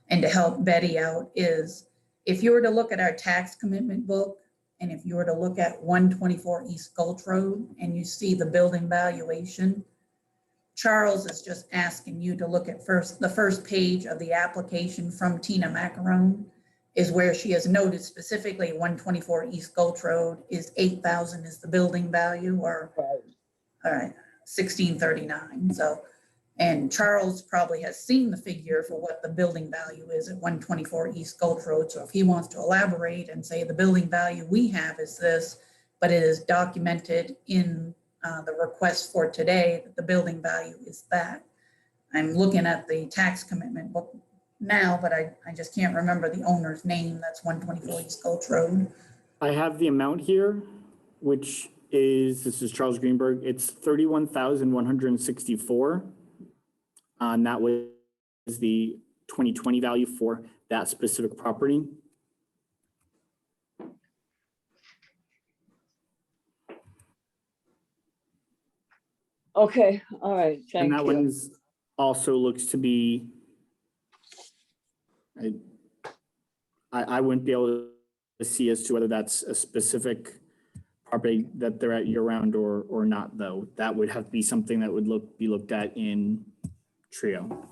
and to help Betty out is, if you were to look at our tax commitment book, and if you were to look at 124 East Gulch Road and you see the building valuation, Charles is just asking you to look at the first page of the application from Tina Macaron, is where she has noted specifically 124 East Gulch Road is 8,000 is the building value, or, all right, 1639. So, and Charles probably has seen the figure for what the building value is at 124 East Gulch Road. So if he wants to elaborate and say the building value we have is this, but it is documented in the request for today that the building value is that. I'm looking at the tax commitment book now, but I just can't remember the owner's name. That's 124 East Gulch Road. I have the amount here, which is, this is Charles Greenberg. It's 31,164. And that was the 2020 value for that specific property. Okay, all right, And thank that you. one's also looks to be, I wouldn't be able to see as to whether that's a specific property that they're at year round or not, though. That would have to be something that would be looked at in Trio.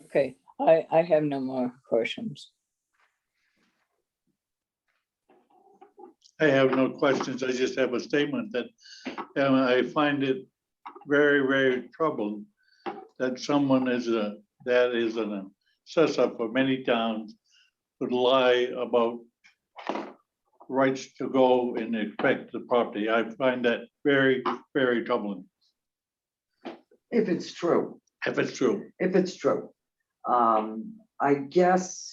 Okay, I have no more questions. I have no questions. I just have a statement that I find it very, very troubled that someone that is an assessor for many towns would lie about rights to go and inspect the property. I find that very, very troubling. If it's true. If it's true. If it's true. I guess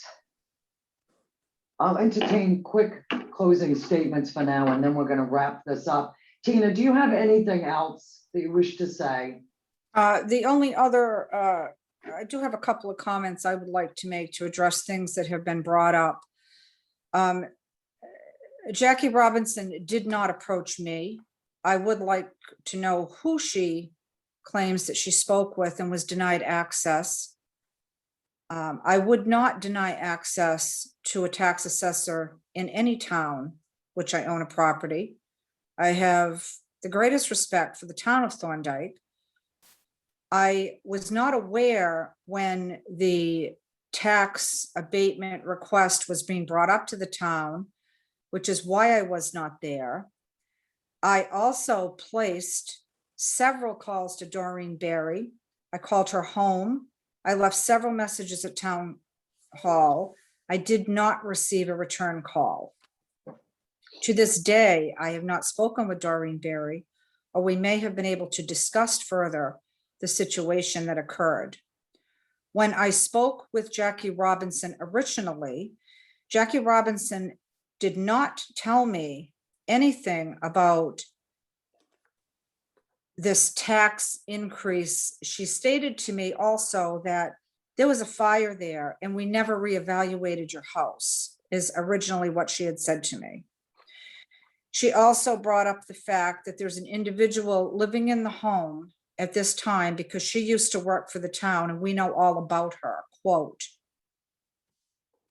I'll entertain quick closing statements for now, and then we're gonna wrap this up. Tina, do you have anything else that you wish to say? The only other, I do have a couple of comments I would like to make to address things that have been brought up. Jackie Robinson did not approach me. I would like to know who she claims that she spoke with and was denied access. I would not deny access to a tax assessor in any town which I own a property. I have the greatest respect for the town of Thorndike. I was not aware when the tax abatement request was being brought up to the town, which is why I was not there. I also placed several calls to Doreen Berry. I called her home. I left several messages at town hall. I did not receive a return call. To this day, I have not spoken with Doreen Berry, or we may have been able to discuss further the situation that occurred. When I spoke with Jackie Robinson originally, Jackie Robinson did not tell me anything about this tax increase. She stated to me also that there was a fire there and we never reevaluated your house, is originally what she had said to me. She also brought up the fact that there's an individual living in the home at this time because she used to work for the town and we know all about her, quote.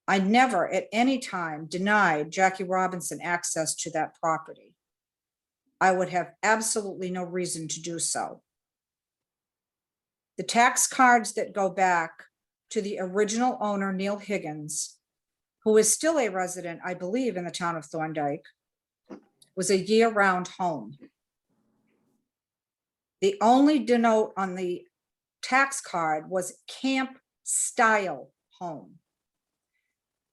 I never at any time denied Jackie Robinson access to that property. I would have absolutely no reason to do so. The tax cards that go back to the original owner, Neil Higgins, who is still a resident, I believe, in the town of Thorndike, was a year-round home. The only denote on the tax card was camp-style home.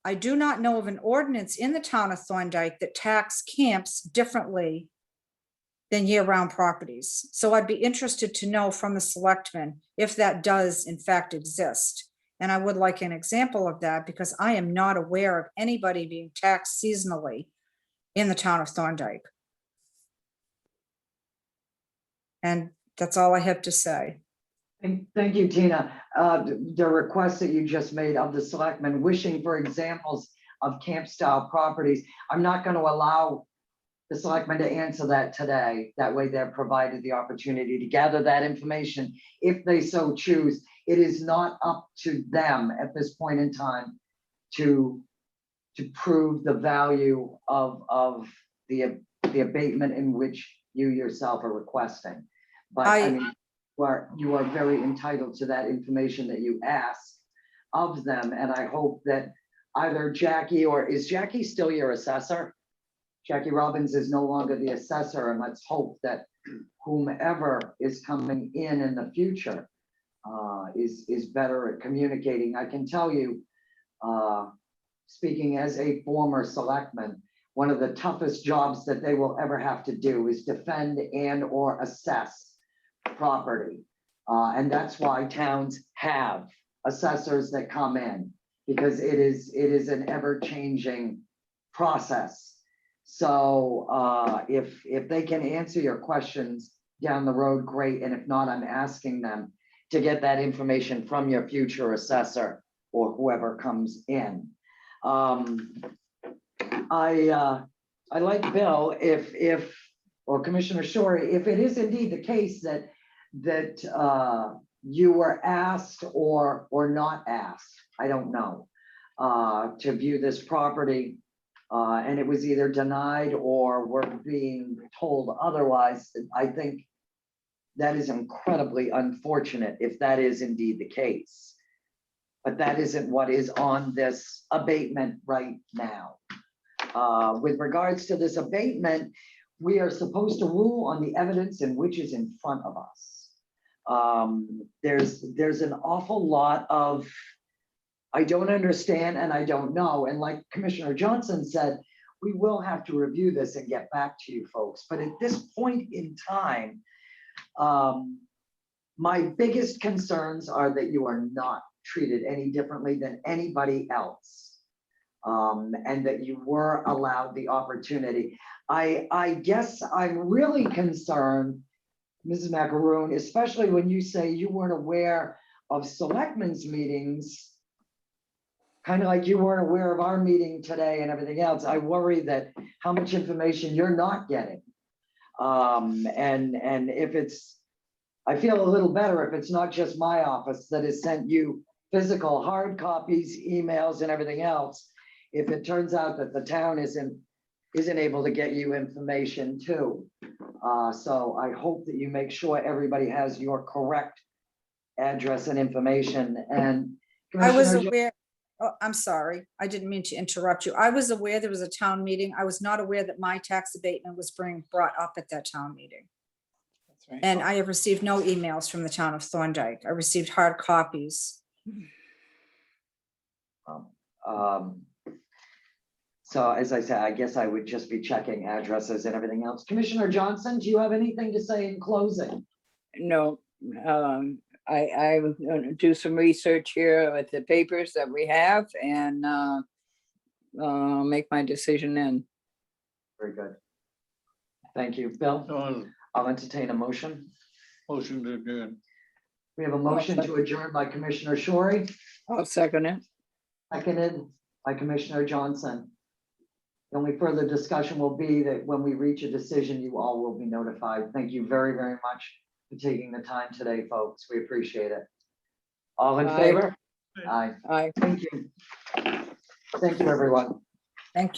I do not know of an ordinance in the town of Thorndike that tax camps differently than year-round properties. So I'd be interested to know from the selectmen if that does in fact exist. And I would like an example of that because I am not aware of anybody being taxed seasonally in the town of Thorndike. And that's all I have to say. Thank you, Tina. The request that you just made of the selectmen wishing for examples of camp style properties, I'm not going to allow the selectmen to answer that today. That way they're provided the opportunity to gather that information if they so choose. It is not up to them at this point in time to prove the value of the abatement in which you yourself are requesting. But I mean, you are very entitled to that information that you ask of them. And I hope that either Jackie, or is Jackie still your assessor? Jackie Robbins is no longer the assessor, and let's hope that whomever is coming in the future is better at communicating. I can tell you, speaking as a former selectman, one of the toughest jobs that they will ever have to do is defend and or assess property. And that's why towns have assessors that come in, because it is an ever-changing process. So if they can answer your questions down the road, great. And if not, I'm asking them to get that information from your future assessor or whoever comes in. I like Bill, or Commissioner Shorey, if it is indeed the case that you were asked or not asked, I don't know, to view this property, and it was either denied or were being told otherwise, I think that is incredibly unfortunate if that is indeed the case. But that isn't what is on this abatement right now. With regards to this abatement, we are supposed to rule on the evidence in which is in front of us. There's an awful lot of, I don't understand and I don't know. And like Commissioner Johnson said, we will have to review this and get back to you folks. But at this point in time, my biggest concerns are that you are not treated any differently than anybody else. And that you were allowed the opportunity. I guess I'm really concerned, Mrs. Macaroon, especially when you say you weren't aware of selectmen's meetings, kind of like you weren't aware of our meeting today and everything else. I worry that how much information you're not getting. And if it's, I feel a little better if it's not just my office that has sent you physical hard copies, emails and everything else. If it turns out that the town isn't able to get you information too. So I hope that you make sure everybody has your correct address and information. And I was aware, oh, I'm sorry, I didn't mean to interrupt you. I was aware there was a town meeting. I was not aware that my tax abatement was being brought up at that town meeting. That's right. And I have received no emails from the town of Thorndike. I received hard copies. So as I said, I guess I would just be checking addresses and everything else. Commissioner Johnson, do you have anything to say in closing? No, I was gonna do some research here with the papers that we have and make my decision then. Very good. Thank you, Bill. I'll entertain a motion. Motion to adjourn. We have a motion to adjourn by Commissioner Shorey, I'll second it. seconded by Commissioner Johnson. The only further discussion will be that when we reach a decision, you all will be notified. Thank you very, very much for taking the time today, folks. We appreciate it. All in Aye. favor? Aye. Aye. Thank you. Thank you, everyone. Thank you.